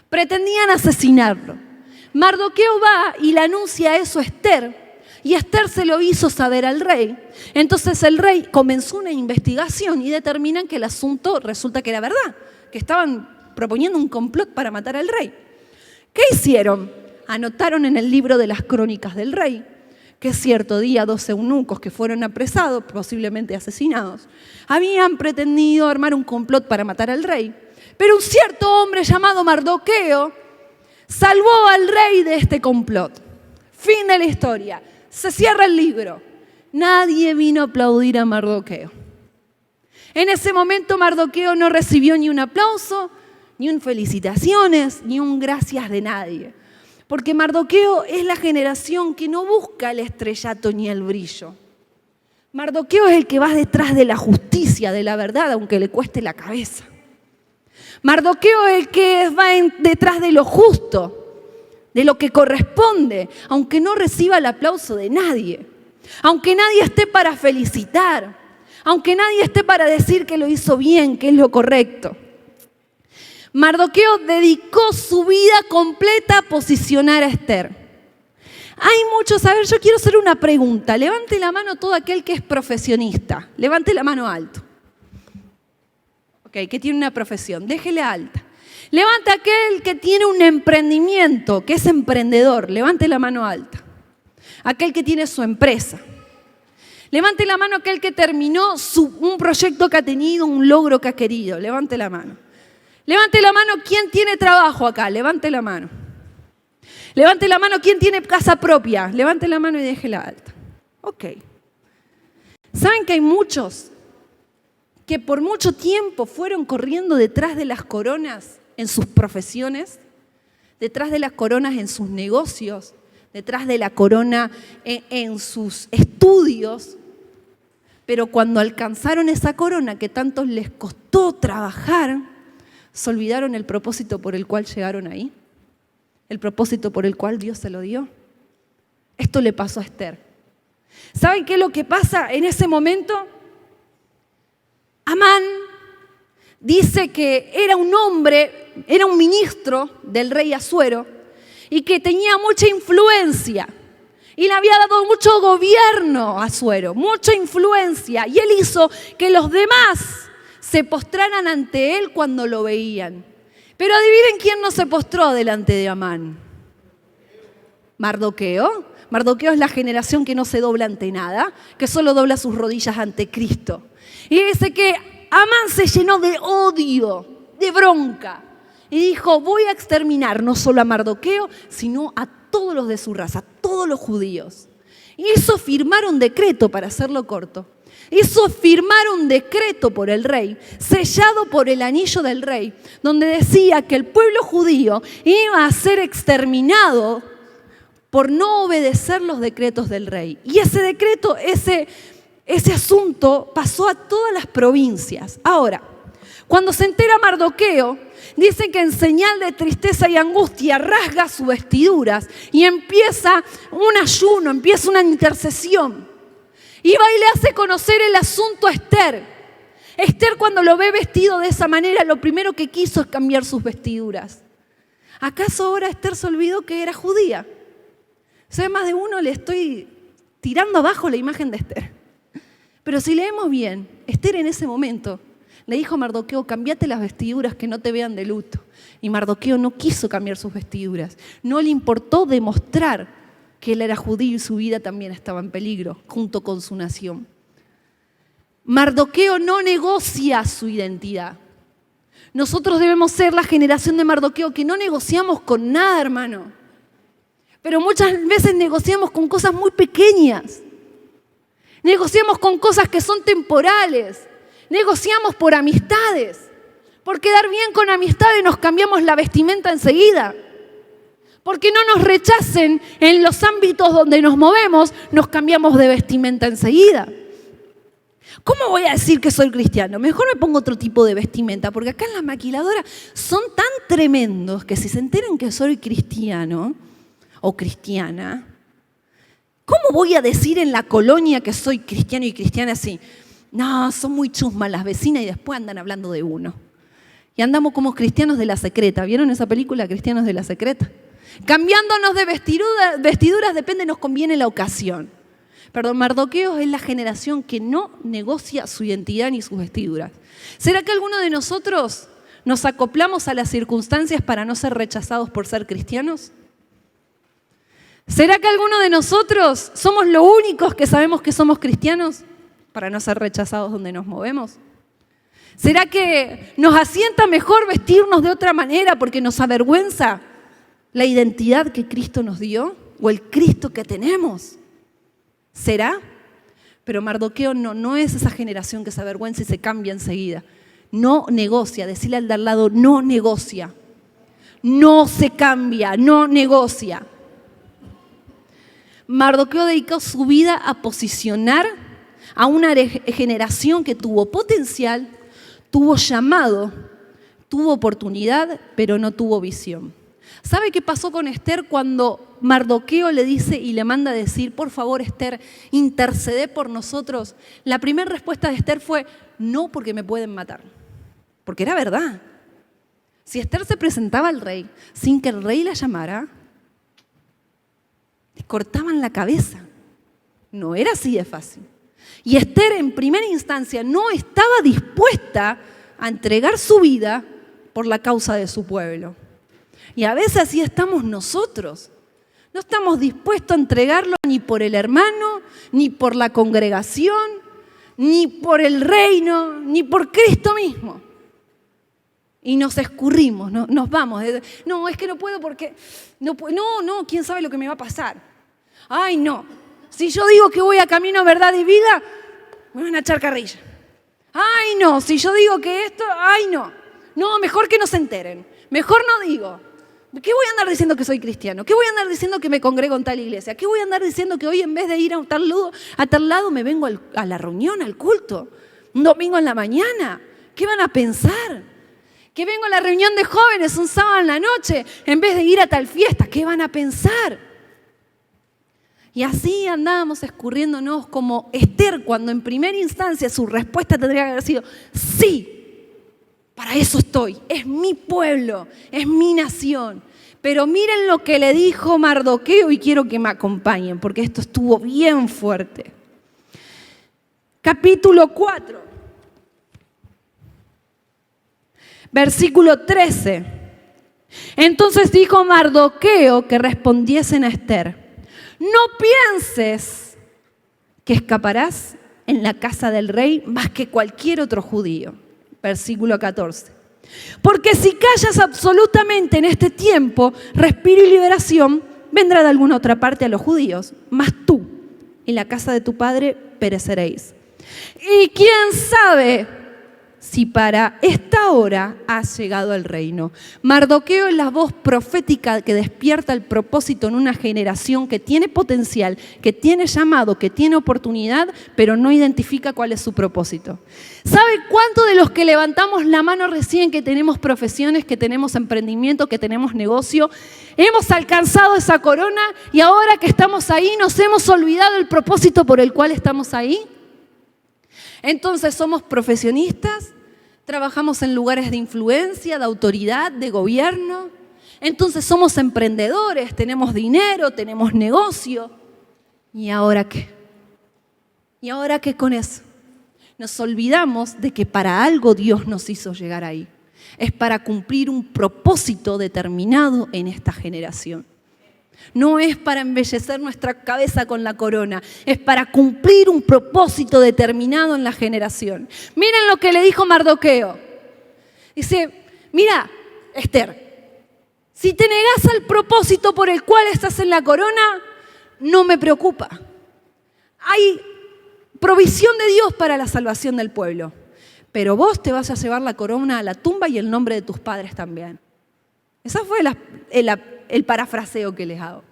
Pretendían asesinarlo. Mardoqueo va y le anuncia eso a Ester, y Ester se lo hizo saber al rey. Entonces el rey comenzó una investigación y determinan que el asunto resulta que era verdad, que estaban proponiendo un complot para matar al rey. ¿Qué hicieron? Anotaron en el libro de las crónicas del rey que cierto día 12 eunucos que fueron apresados, posiblemente asesinados, habían pretendido armar un complot para matar al rey. Pero un cierto hombre llamado Mardoqueo salvó al rey de este complot. Fin de la historia. Se cierra el libro. Nadie vino a aplaudir a Mardoqueo. En ese momento Mardoqueo no recibió ni un aplauso, ni un felicitaciones, ni un gracias de nadie. Porque Mardoqueo es la generación que no busca el estrellato ni el brillo. Mardoqueo es el que va detrás de la justicia, de la verdad, aunque le cueste la cabeza. Mardoqueo es el que va detrás de lo justo, de lo que corresponde, aunque no reciba el aplauso de nadie, aunque nadie esté para felicitar, aunque nadie esté para decir que lo hizo bien, que es lo correcto. Mardoqueo dedicó su vida completa a posicionar a Ester. Hay muchos, a ver, yo quiero hacer una pregunta. Levante la mano todo aquel que es profesionista. Levante la mano alto. Ok, que tiene una profesión, déjele alta. Levante aquel que tiene un emprendimiento, que es emprendedor. Levante la mano alta. Aquel que tiene su empresa. Levante la mano aquel que terminó un proyecto que ha tenido, un logro que ha querido. Levante la mano. Levante la mano quien tiene trabajo acá, levante la mano. Levante la mano quien tiene casa propia, levante la mano y déjela alta. Ok. ¿Saben que hay muchos que por mucho tiempo fueron corriendo detrás de las coronas en sus profesiones, detrás de las coronas en sus negocios, detrás de la corona en sus estudios? Pero cuando alcanzaron esa corona que tanto les costó trabajar, se olvidaron el propósito por el cual llegaron ahí, el propósito por el cual Dios se lo dio. Esto le pasó a Ester. ¿Saben qué es lo que pasa en ese momento? Amán dice que era un hombre, era un ministro del rey Asuero y que tenía mucha influencia y le había dado mucho gobierno a Asuero, mucha influencia, y él hizo que los demás se postraran ante él cuando lo veían. Pero adivinen quién no se postró delante de Amán. Mardoqueo. Mardoqueo es la generación que no se dobla ante nada, que solo dobla sus rodillas ante Cristo. Y dice que Amán se llenó de odio, de bronca. Y dijo, voy a exterminar no solo a Mardoqueo, sino a todos los de su raza, a todos los judíos. Y eso firmaron decreto, para hacerlo corto. Hizo firmar un decreto por el rey, sellado por el anillo del rey, donde decía que el pueblo judío iba a ser exterminado por no obedecer los decretos del rey. Y ese decreto, ese asunto pasó a todas las provincias. Ahora, cuando se entera Mardoqueo, dice que en señal de tristeza y angustia rasga sus vestiduras y empieza un ayuno, empieza una intercesión. Y va y le hace conocer el asunto a Ester. Ester, cuando lo ve vestido de esa manera, lo primero que quiso es cambiar sus vestiduras. ¿Acaso ahora Ester se olvidó que era judía? O sea, más de uno le estoy tirando abajo la imagen de Ester. Pero si leemos bien, Ester en ese momento le dijo a Mardoqueo, cambiate las vestiduras que no te vean de luto. Y Mardoqueo no quiso cambiar sus vestiduras. No le importó demostrar que él era judío y su vida también estaba en peligro, junto con su nación. Mardoqueo no negocia su identidad. Nosotros debemos ser la generación de Mardoqueo que no negociamos con nada, hermano. Pero muchas veces negociamos con cosas muy pequeñas. Negociamos con cosas que son temporales. Negociamos por amistades. Por quedar bien con amistades nos cambiamos la vestimenta enseguida. Porque no nos rechacen en los ámbitos donde nos movemos, nos cambiamos de vestimenta enseguida. ¿Cómo voy a decir que soy cristiano? Mejor me pongo otro tipo de vestimenta, porque acá en la maquiladora son tan tremendos que si se enteran que soy cristiano o cristiana, ¿cómo voy a decir en la colonia que soy cristiano y cristiana así? No, son muy chusmas las vecinas y después andan hablando de uno. Y andamos como cristianos de la secreta. ¿Vieron esa película, Cristianos de la Secreta? Cambiándonos de vestiduras depende, nos conviene la ocasión. Perdón, Mardoqueo es la generación que no negocia su identidad ni sus vestiduras. ¿Será que alguno de nosotros nos acoplamos a las circunstancias para no ser rechazados por ser cristianos? ¿Será que alguno de nosotros somos los únicos que sabemos que somos cristianos para no ser rechazados donde nos movemos? ¿Será que nos asienta mejor vestirnos de otra manera porque nos avergüenza la identidad que Cristo nos dio o el Cristo que tenemos? ¿Será? Pero Mardoqueo no es esa generación que se avergüenza y se cambia enseguida. No negocia, decirle al de al lado, no negocia. No se cambia, no negocia. Mardoqueo dedicó su vida a posicionar a una generación que tuvo potencial, tuvo llamado, tuvo oportunidad, pero no tuvo visión. ¿Sabe qué pasó con Esther cuando Mardoqueo le dice y le manda a decir, por favor, Esther, intercede por nosotros? La primera respuesta de Esther fue, no, porque me pueden matar. Porque era verdad. Si Esther se presentaba al rey sin que el rey la llamara, le cortaban la cabeza. No era así de fácil. Y Esther en primera instancia no estaba dispuesta a entregar su vida por la causa de su pueblo. Y a veces así estamos nosotros. No estamos dispuestos a entregarlo ni por el hermano, ni por la congregación, ni por el reino, ni por Cristo mismo. Y nos escurrimos, nos vamos. No, es que no puedo porque... No, quién sabe lo que me va a pasar. Ay, no. Si yo digo que voy a camino, verdad y vida, me van a echar carrilla. Ay, no. Si yo digo que esto, ay, no. No, mejor que no se enteren. Mejor no digo. ¿Qué voy a andar diciendo que soy cristiano? ¿Qué voy a andar diciendo que me congrego en tal iglesia? ¿Qué voy a andar diciendo que hoy en vez de ir a tal lado me vengo a la reunión, al culto? Un domingo en la mañana. ¿Qué van a pensar? Que vengo a la reunión de jóvenes un sábado en la noche en vez de ir a tal fiesta. ¿Qué van a pensar? Y así andábamos escurriéndonos como Esther, cuando en primera instancia su respuesta tendría que haber sido sí. Para eso estoy, es mi pueblo, es mi nación. Pero miren lo que le dijo Mardoqueo y quiero que me acompañen porque esto estuvo bien fuerte. Capítulo 4, versículo 13. Entonces dijo Mardoqueo que respondiesen a Esther, no pienses que escaparás en la casa del rey más que cualquier otro judío. Versículo 14. Porque si callas absolutamente en este tiempo, respiro y liberación vendrá de alguna otra parte a los judíos, mas tú y la casa de tu padre pereceréis. Y quién sabe si para esta hora has llegado al reino. Mardoqueo es la voz profética que despierta el propósito en una generación que tiene potencial, que tiene llamado, que tiene oportunidad, pero no identifica cuál es su propósito. ¿Sabe cuánto de los que levantamos la mano recién, que tenemos profesiones, que tenemos emprendimiento, que tenemos negocio, hemos alcanzado esa corona y ahora que estamos ahí nos hemos olvidado el propósito por el cual estamos ahí? Entonces somos profesionistas, trabajamos en lugares de influencia, de autoridad, de gobierno. Entonces somos emprendedores, tenemos dinero, tenemos negocio. ¿Y ahora qué? ¿Y ahora qué con eso? Nos olvidamos de que para algo Dios nos hizo llegar ahí. Es para cumplir un propósito determinado en esta generación. No es para embellecer nuestra cabeza con la corona, es para cumplir un propósito determinado en la generación. Miren lo que le dijo Mardoqueo. Dice, mira, Esther, si te negás al propósito por el cual estás en la corona, no me preocupa. Hay provisión de Dios para la salvación del pueblo, pero vos te vas a llevar la corona a la tumba y el nombre de tus padres también. Esa fue el parafraseo que les hago.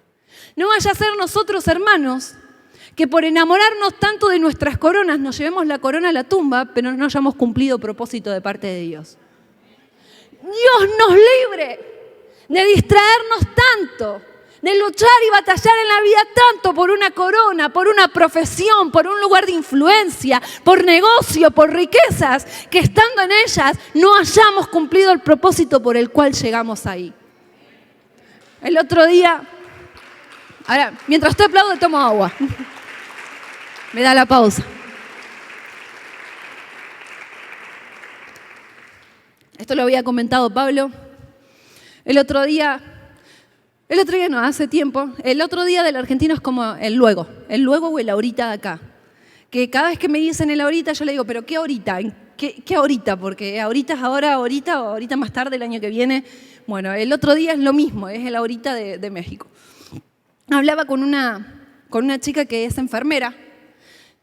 No vaya a ser nosotros, hermanos, que por enamorarnos tanto de nuestras coronas nos llevemos la corona a la tumba, pero no hayamos cumplido propósito de parte de Dios. Dios nos libre de distraernos tanto, de luchar y batallar en la vida tanto por una corona, por una profesión, por un lugar de influencia, por negocio, por riquezas, que estando en ellas no hayamos cumplido el propósito por el cual llegamos ahí. El otro día, ahora, mientras usted aplaude, tomo agua. Me da la pausa. Esto lo había comentado Pablo. El otro día no, hace tiempo. El otro día del argentino es como el luego o el ahorita de acá. Que cada vez que me dicen el ahorita, yo le digo, ¿pero qué ahorita? ¿Qué ahorita? Porque ahorita es ahora, ahorita, o ahorita más tarde, el año que viene. Bueno, el otro día es lo mismo, es el ahorita de México. Hablaba con una chica que es enfermera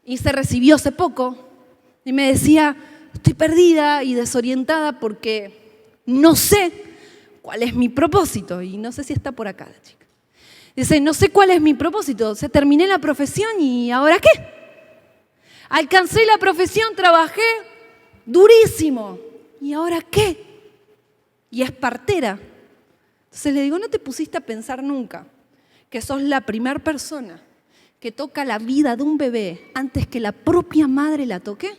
y se recibió hace poco y me decía, estoy perdida y desorientada porque no sé cuál es mi propósito. Y no sé si está por acá la chica. Dice, no sé cuál es mi propósito. O sea, terminé la profesión y ¿ahora qué? Alcancé la profesión, trabajé durísimo. ¿Y ahora qué? Y es partera. Entonces le digo, ¿no te pusiste a pensar nunca que sos la primera persona que toca la vida de un bebé antes que la propia madre la toque?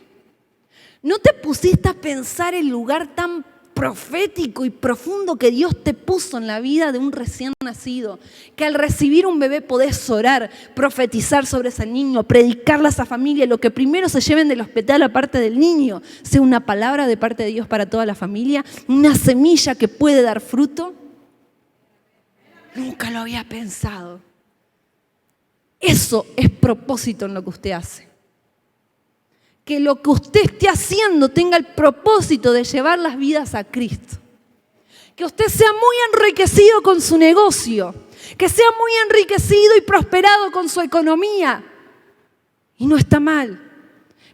¿No te pusiste a pensar el lugar tan profético y profundo que Dios te puso en la vida de un recién nacido? Que al recibir un bebé podés orar, profetizar sobre ese niño, predicarle a esa familia, lo que primero se lleven del hospital aparte del niño, sea una palabra de parte de Dios para toda la familia, una semilla que puede dar fruto. Nunca lo había pensado. Eso es propósito en lo que usted hace. Que lo que usted esté haciendo tenga el propósito de llevar las vidas a Cristo. Que usted sea muy enriquecido con su negocio. Que sea muy enriquecido y prosperado con su economía. Y no está mal.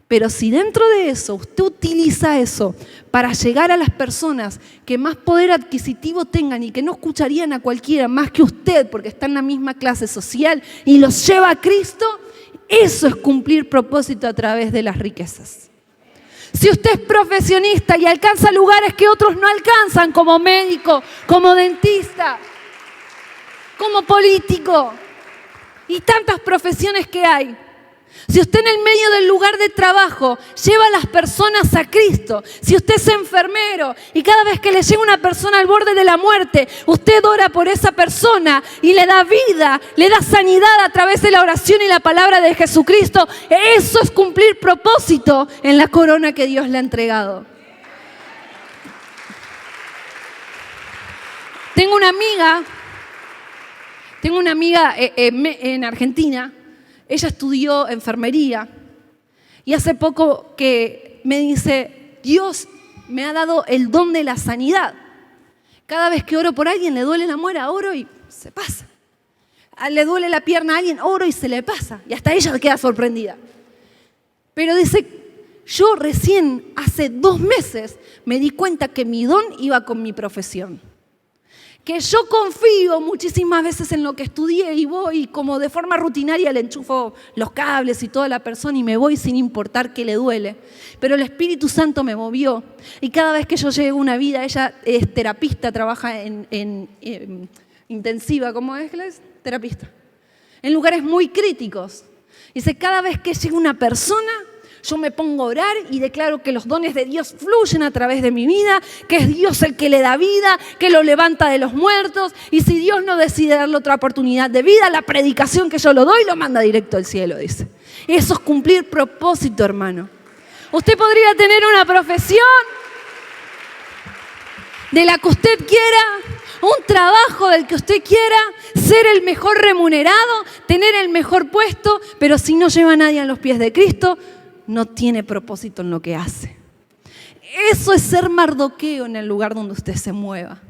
Pero si dentro de eso usted utiliza eso para llegar a las personas que más poder adquisitivo tengan y que no escucharían a cualquiera más que usted porque está en la misma clase social y los lleva a Cristo, eso es cumplir propósito a través de las riquezas. Si usted es profesionista y alcanza lugares que otros no alcanzan, como médico, como dentista, como político y tantas profesiones que hay. Si usted en el medio del lugar de trabajo lleva a las personas a Cristo, si usted es enfermero y cada vez que le llega una persona al borde de la muerte, usted ora por esa persona y le da vida, le da sanidad a través de la oración y la palabra de Jesucristo, eso es cumplir propósito en la corona que Dios le ha entregado. Tengo una amiga en Argentina. Ella estudió enfermería y hace poco que me dice, Dios me ha dado el don de la sanidad. Cada vez que oro por alguien, le duele la muela, oro y se pasa. Le duele la pierna a alguien, oro y se le pasa. Y hasta ella queda sorprendida. Pero dice, yo recién hace 2 meses me di cuenta que mi don iba con mi profesión. Que yo confío muchísimas veces en lo que estudié y voy como de forma rutinaria le enchufo los cables y toda la persona y me voy sin importar qué le duele. Pero el Espíritu Santo me movió y cada vez que yo llego a una vida, ella es terapista, trabaja en intensiva, ¿cómo es que es? Terapista. En lugares muy críticos. Dice, cada vez que llega una persona, yo me pongo a orar y declaro que los dones de Dios fluyen a través de mi vida, que es Dios el que le da vida, que lo levanta de los muertos. Y si Dios no decide darle otra oportunidad de vida, la predicación que yo lo doy lo manda directo al cielo, dice. Eso es cumplir propósito, hermano. Usted podría tener una profesión de la que usted quiera, un trabajo del que usted quiera, ser el mejor remunerado, tener el mejor puesto, pero si no lleva a nadie a los pies de Cristo, no tiene propósito en lo que hace. Eso es ser Mardoqueo en el lugar donde usted se mueva.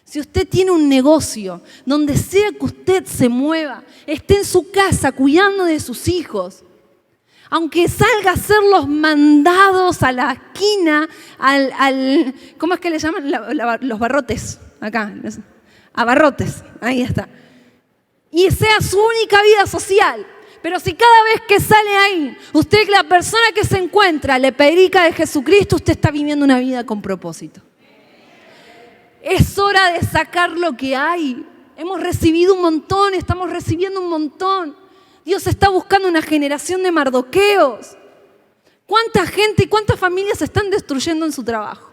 Si usted tiene un negocio, donde sea que usted se mueva, esté en su casa cuidando de sus hijos, aunque salga a hacer los mandados a la esquina, ¿cómo es que le llaman? Los barrotes, acá, Abarrotes, ahí está. Y sea su única vida social. Pero si cada vez que sale ahí, usted, la persona que se encuentra, le predica de Jesucristo, usted está viviendo una vida con propósito. Es hora de sacar lo que hay. Hemos recibido un montón, estamos recibiendo un montón. Dios está buscando una generación de Mardoqueos. ¿Cuánta gente y cuántas familias se están destruyendo en su trabajo?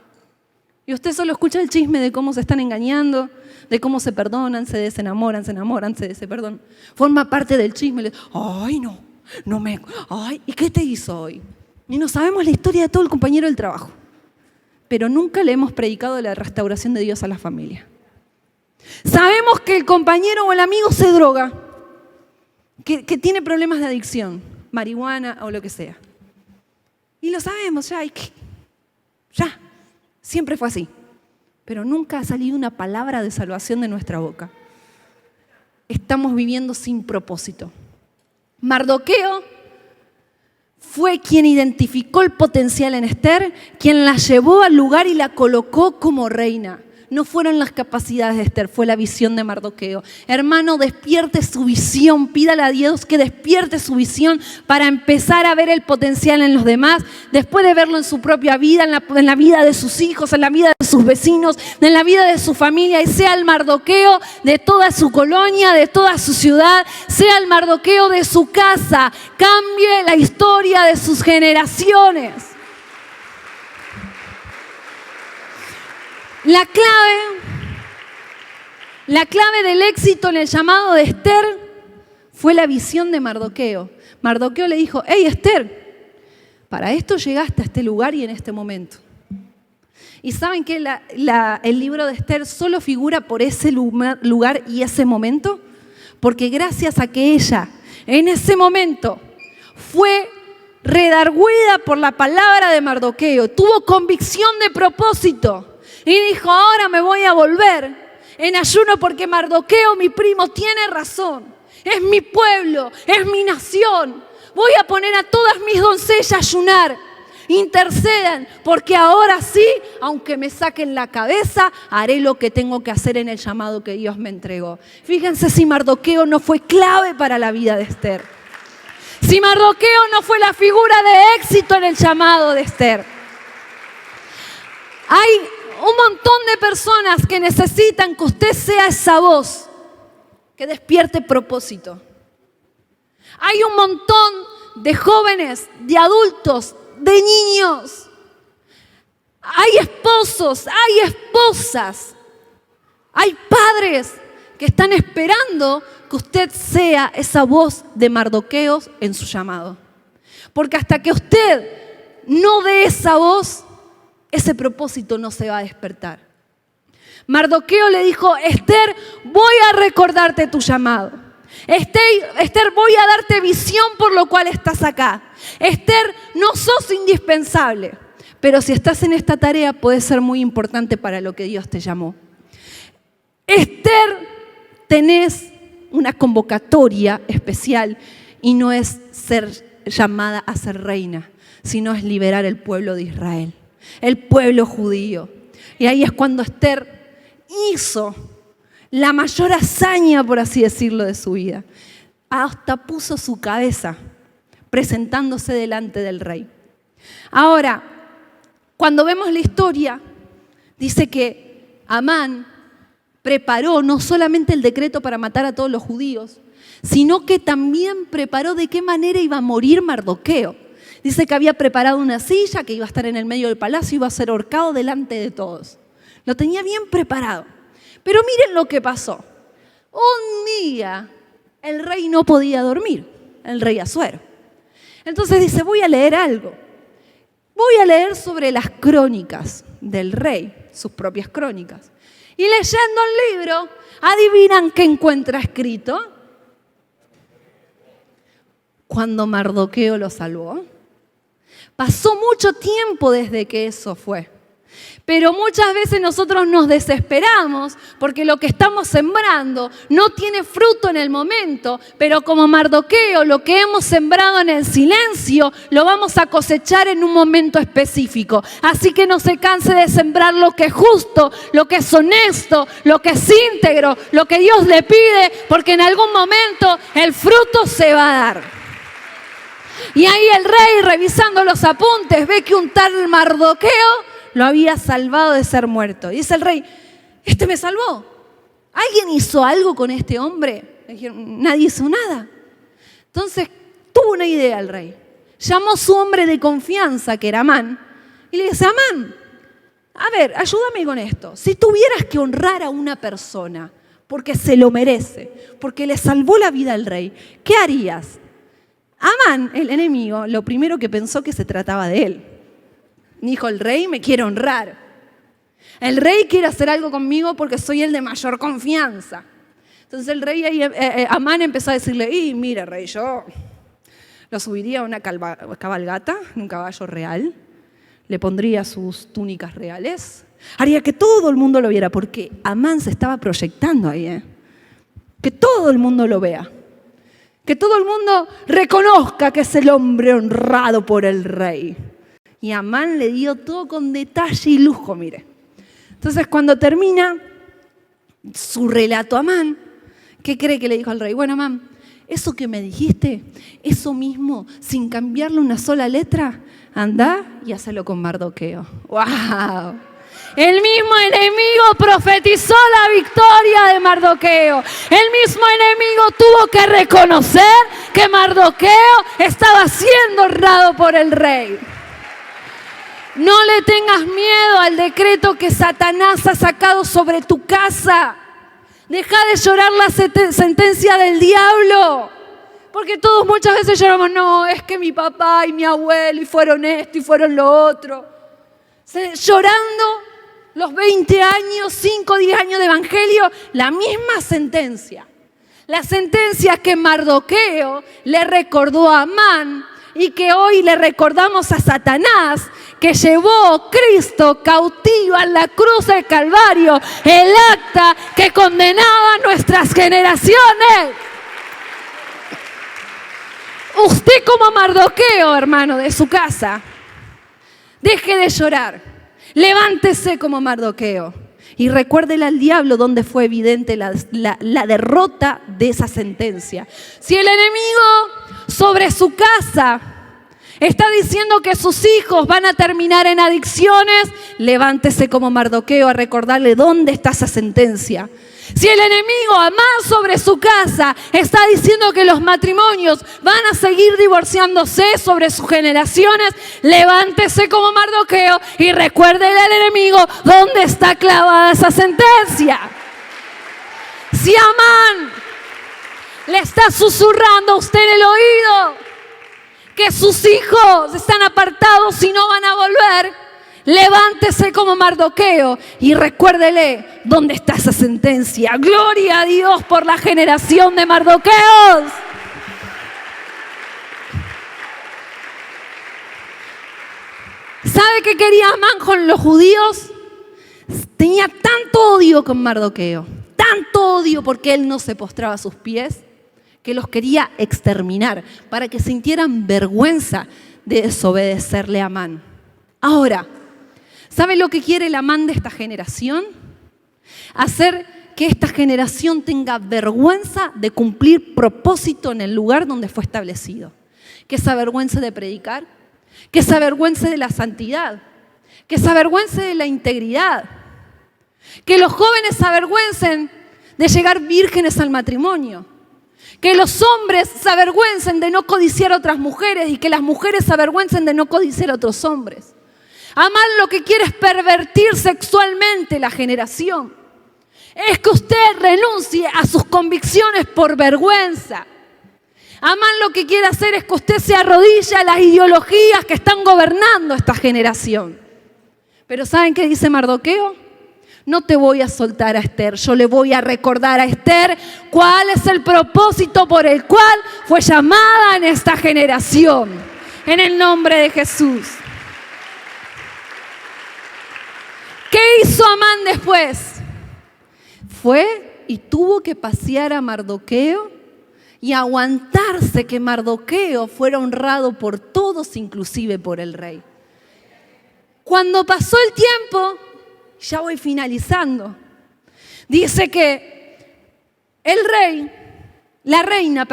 Y usted solo escucha el chisme de cómo se están engañando, de cómo se perdonan, se desenamoran, se deseperdonan. Forma parte del chisme. Ay, ay, ¿y qué te hizo hoy? Y no sabemos la historia de todo el compañero del trabajo. Pero nunca le hemos predicado la restauración de Dios a la familia. Sabemos que el compañero o el amigo se droga, que tiene problemas de adicción, marihuana o lo que sea. Y lo sabemos ya, siempre fue así. Pero nunca ha salido una palabra de salvación de nuestra boca. Estamos viviendo sin propósito. Mardoqueo fue quien identificó el potencial en Esther, quien la llevó al lugar y la colocó como reina. No fueron las capacidades de Esther, fue la visión de Mardoqueo. Hermano, despierte su visión, pídale a Dios que despierte su visión para empezar a ver el potencial en los demás, después de verlo en su propia vida, en la vida de sus hijos, en la vida de sus vecinos, en la vida de su familia, y sea el Mardoqueo de toda su colonia, de toda su ciudad, sea el Mardoqueo de su casa, cambie la historia de sus generaciones. La clave del éxito en el llamado de Esther fue la visión de Mardoqueo. Mardoqueo le dijo: hey Esther, para esto llegaste a este lugar y en este momento. Y saben que el libro de Esther solo figura por ese lugar y ese momento, porque gracias a que ella en ese momento fue redarguida por la palabra de Mardoqueo, tuvo convicción de propósito. Y dijo: ahora me voy a volver en ayuno porque Mardoqueo, mi primo, tiene razón. Es mi pueblo, es mi nación. Voy a poner a todas mis doncellas a ayunar. Intercedan, porque ahora sí, aunque me saquen la cabeza, haré lo que tengo que hacer en el llamado que Dios me entregó. Fíjense si Mardoqueo no fue clave para la vida de Esther. Si Mardoqueo no fue la figura de éxito en el llamado de Esther. Hay un montón de personas que necesitan que usted sea esa voz que despierte propósito. Hay un montón de jóvenes, de adultos, de niños. Hay esposos, hay esposas, hay padres que están esperando que usted sea esa voz de Mardoqueos en su llamado. Porque hasta que usted no dé esa voz, ese propósito no se va a despertar. Mardoqueo le dijo: Esther, voy a recordarte tu llamado. Esther, voy a darte visión por lo cual estás acá. Esther, no sos indispensable, pero si estás en esta tarea puede ser muy importante para lo que Dios te llamó. Esther, tenés una convocatoria especial y no es ser llamada a ser reina, sino es liberar el pueblo de Israel. El pueblo judío. Y ahí es cuando Esther hizo la mayor hazaña, por así decirlo, de su vida. Hasta puso su cabeza presentándose delante del rey. Ahora, cuando vemos la historia, dice que Amán preparó no solamente el decreto para matar a todos los judíos, sino que también preparó de qué manera iba a morir Mardoqueo. Dice que había preparado una silla, que iba a estar en el medio del palacio, iba a ser ahorcado delante de todos. Lo tenía bien preparado. Pero miren lo que pasó. Un día el rey no podía dormir, el rey Asuero. Entonces dice: voy a leer algo. Voy a leer sobre las crónicas del rey, sus propias crónicas. Y leyendo el libro, ¿adivinan qué encuentra escrito? Cuando Mardoqueo lo salvó. Pasó mucho tiempo desde que eso fue. Pero muchas veces nosotros nos desesperamos porque lo que estamos sembrando no tiene fruto en el momento, pero como Mardoqueo, lo que hemos sembrado en el silencio lo vamos a cosechar en un momento específico. Así que no se canse de sembrar lo que es justo, lo que es honesto, lo que es íntegro, lo que Dios le pide, porque en algún momento el fruto se va a dar. Y ahí el rey, revisando los apuntes, ve que un tal Mardoqueo lo había salvado de ser muerto. Y dice el rey, este me salvó. ¿Alguien hizo algo con este hombre? Le dijeron, nadie hizo nada. Entonces tuvo una idea el rey. Llamó a su hombre de confianza, que era Amán, y le dice, Amán, a ver, ayúdame con esto. Si tuvieras que honrar a una persona porque se lo merece, porque le salvó la vida al rey, ¿qué harías? Amán, el enemigo, lo primero que pensó que se trataba de él. Dijo, el rey me quiere honrar. El rey quiere hacer algo conmigo porque soy el de mayor confianza. Entonces el rey, Amán empezó a decirle, mira rey, yo lo subiría a una cabalgata, un caballo real, le pondría sus túnicas reales, haría que todo el mundo lo viera, porque Amán se estaba proyectando ahí, que todo el mundo lo vea. Que todo el mundo reconozca que es el hombre honrado por el rey. Y Amán le dio todo con detalle y lujo, mire. Entonces, cuando termina su relato a Amán, ¿qué cree que le dijo al rey? Bueno, Amán, eso que me dijiste, eso mismo, sin cambiarle una sola letra, anda y hacelo con Mardoqueo. ¡Wow! El mismo enemigo profetizó la victoria de Mardoqueo. El mismo enemigo tuvo que reconocer que Mardoqueo estaba siendo honrado por el rey. No le tengas miedo al decreto que Satanás ha sacado sobre tu casa. Deja de llorar la sentencia del diablo. Porque todos muchas veces lloramos, no, es que mi papá y mi abuelo y fueron esto y fueron lo otro. Llorando los 20 años, 5, 10 años de evangelio, la misma sentencia. La sentencia que Mardoqueo le recordó a Amán y que hoy le recordamos a Satanás, que llevó Cristo cautivo en la cruz del Calvario, el acta que condenaba a nuestras generaciones. Usted como Mardoqueo, hermano, de su casa, deje de llorar, levántese como Mardoqueo y recuérdele al diablo donde fue evidente la derrota de esa sentencia. Si el enemigo sobre su casa está diciendo que sus hijos van a terminar en adicciones, levántese como Mardoqueo a recordarle dónde está esa sentencia. Si el enemigo, Amán, sobre su casa está diciendo que los matrimonios van a seguir divorciándose sobre sus generaciones, levántese como Mardoqueo y recuérdele al enemigo dónde está clavada esa sentencia. Si Amán le está susurrando a usted en el oído que sus hijos están apartados y no van a volver, levántese como Mardoqueo y recuérdele dónde está esa sentencia. Gloria a Dios por la generación de Mardoqueos. ¿Sabe qué quería Amán con los judíos? Tenía tanto odio con Mardoqueo, tanto odio porque él no se postraba a sus pies, que los quería exterminar para que sintieran vergüenza de desobedecerle a Amán. Ahora, ¿sabe lo que quiere el Amán de esta generación? Hacer que esta generación tenga vergüenza de cumplir propósito en el lugar donde fue establecido. Que se avergüence de predicar, que se avergüence de la santidad, que se avergüence de la integridad, que los jóvenes se avergüencen de llegar vírgenes al matrimonio, que los hombres se avergüencen de no codiciar a otras mujeres y que las mujeres se avergüencen de no codiciar a otros hombres. Amán lo que quiere es pervertir sexualmente la generación. Es que usted renuncie a sus convicciones por vergüenza. Amán lo que quiere hacer es que usted se arrodille a las ideologías que están gobernando esta generación. Pero ¿saben qué dice Mardoqueo? No te voy a soltar a Esther, yo le voy a recordar a Esther cuál es el propósito por el cual fue llamada en esta generación. En el nombre de Jesús. qué hizo Amán después? Fue y tuvo que pasear a Mardoqueo y aguantarse que Mardoqueo fuera honrado por todos, inclusive por el rey. Cuando pasó el tiempo, ya voy finalizando, dice que la reina,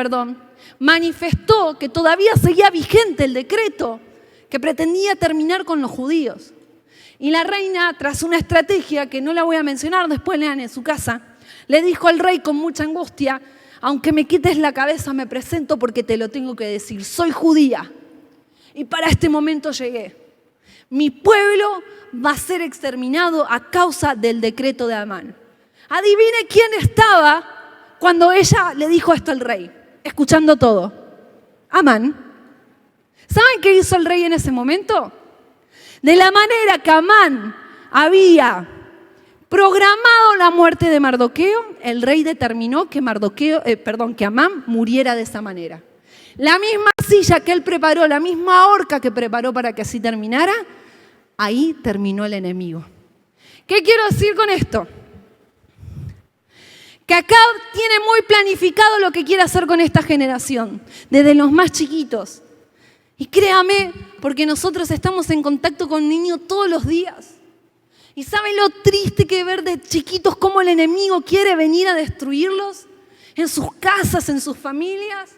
manifestó que todavía seguía vigente el decreto que pretendía terminar con los judíos. Y la reina, tras una estrategia que no la voy a mencionar, después lean en su casa, le dijo al rey con mucha angustia: aunque me quites la cabeza, me presento porque te lo tengo que decir. Soy judía y para este momento llegué. Mi pueblo va a ser exterminado a causa del decreto de Amán. Adivine quién estaba cuando ella le dijo esto al rey, escuchando todo. Amán. ¿Saben qué hizo el rey en ese momento? De la manera que Amán había programado la muerte de Mardoqueo, el rey determinó que Amán muriera de esa manera. La misma silla que él preparó, la misma horca que preparó para que así terminara, ahí terminó el enemigo. ¿Qué quiero decir con esto? Que Acab tiene muy planificado lo que quiere hacer con esta generación, desde los más chiquitos. Y créame, porque nosotros estamos en contacto con niños todos los días. ¿Y saben lo triste que ver de chiquitos cómo el enemigo quiere venir a destruirlos? En sus casas, en sus familias.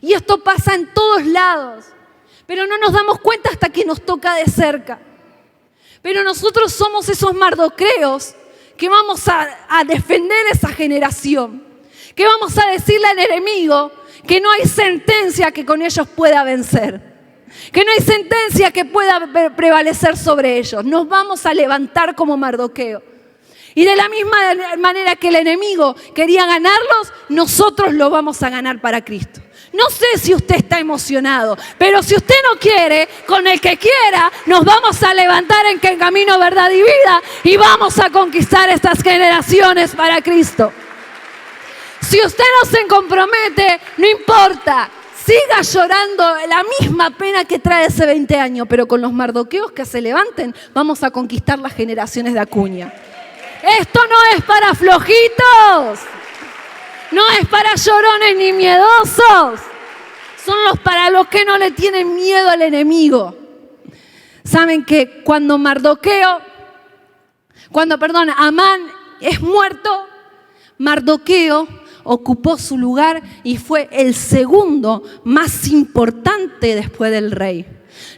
Y esto pasa en todos lados. Pero no nos damos cuenta hasta que nos toca de cerca. Pero nosotros somos esos Mardoqueos que vamos a defender esa generación. Que vamos a decirle al enemigo que no hay sentencia que con ellos pueda vencer. Que no hay sentencia que pueda prevalecer sobre ellos. Nos vamos a levantar como Mardoqueo. Y de la misma manera que el enemigo quería ganarlos, nosotros lo vamos a ganar para Cristo. No sé si usted está emocionado, pero si usted no quiere, con el que quiera, nos vamos a levantar en que camino, verdad y vida y vamos a conquistar estas generaciones para Cristo. Si usted no se compromete, no importa. Siga llorando la misma pena que trae ese 20 años, pero con los mardoqueos que se levanten, vamos a conquistar las generaciones de Acuña. Esto no es para flojitos, no es para llorones ni miedosos, son para los que no le tienen miedo al enemigo. Saben que cuando Amán es muerto, Mardoqueo ocupó su lugar y fue el segundo más importante después del rey.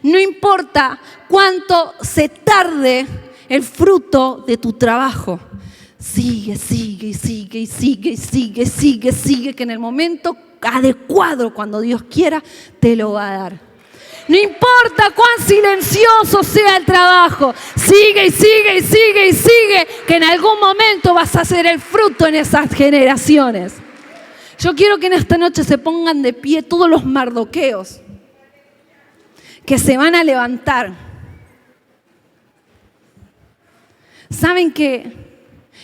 No importa cuánto se tarde el fruto de tu trabajo, sigue, que en el momento adecuado, cuando Dios quiera, te lo va a dar. No importa cuán silencioso sea el trabajo, sigue, que en algún momento vas a hacer el fruto en esas generaciones. Yo quiero que en esta noche se pongan de pie todos los mardoqueos que se van a levantar. ¿Saben qué?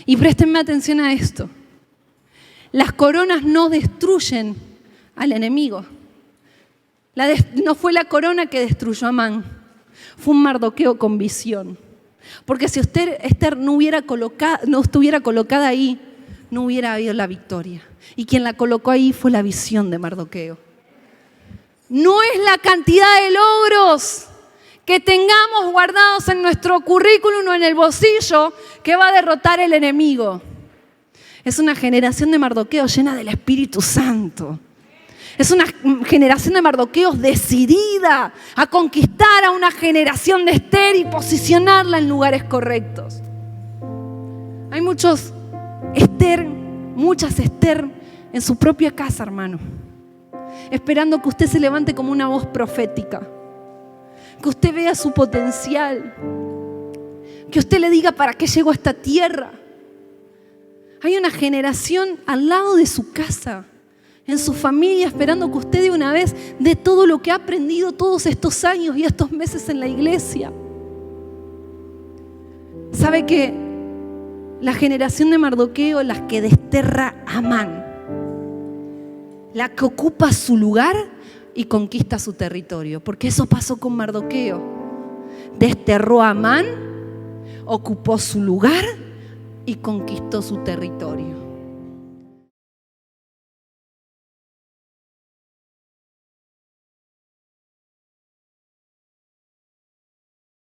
Y préstenme atención a esto. Las coronas no destruyen al enemigo. No fue la corona que destruyó a Amán, fue un Mardoqueo con visión. Porque si Esther no estuviera colocada ahí, no hubiera habido la victoria. Y quien la colocó ahí fue la visión de Mardoqueo. No es la cantidad de logros que tengamos guardados en nuestro currículum o en el bolsillo que va a derrotar el enemigo. Es una generación de Mardoqueos llena del Espíritu Santo. Es una generación de mardoqueos decidida a conquistar a una generación de Esther y posicionarla en lugares correctos. Hay muchas Esther en su propia casa, hermano, esperando que usted se levante como una voz profética, que usted vea su potencial, que usted le diga para qué llegó a esta tierra. Hay una generación al lado de su casa, en su familia, esperando que usted de una vez de todo lo que ha aprendido todos estos años y estos meses en la iglesia. ¿Sabe que la generación de Mardoqueo, la que desterra a Amán, la que ocupa su lugar y conquista su territorio? Porque eso pasó con Mardoqueo. Desterró a Amán ocupó su lugar y conquistó su territorio.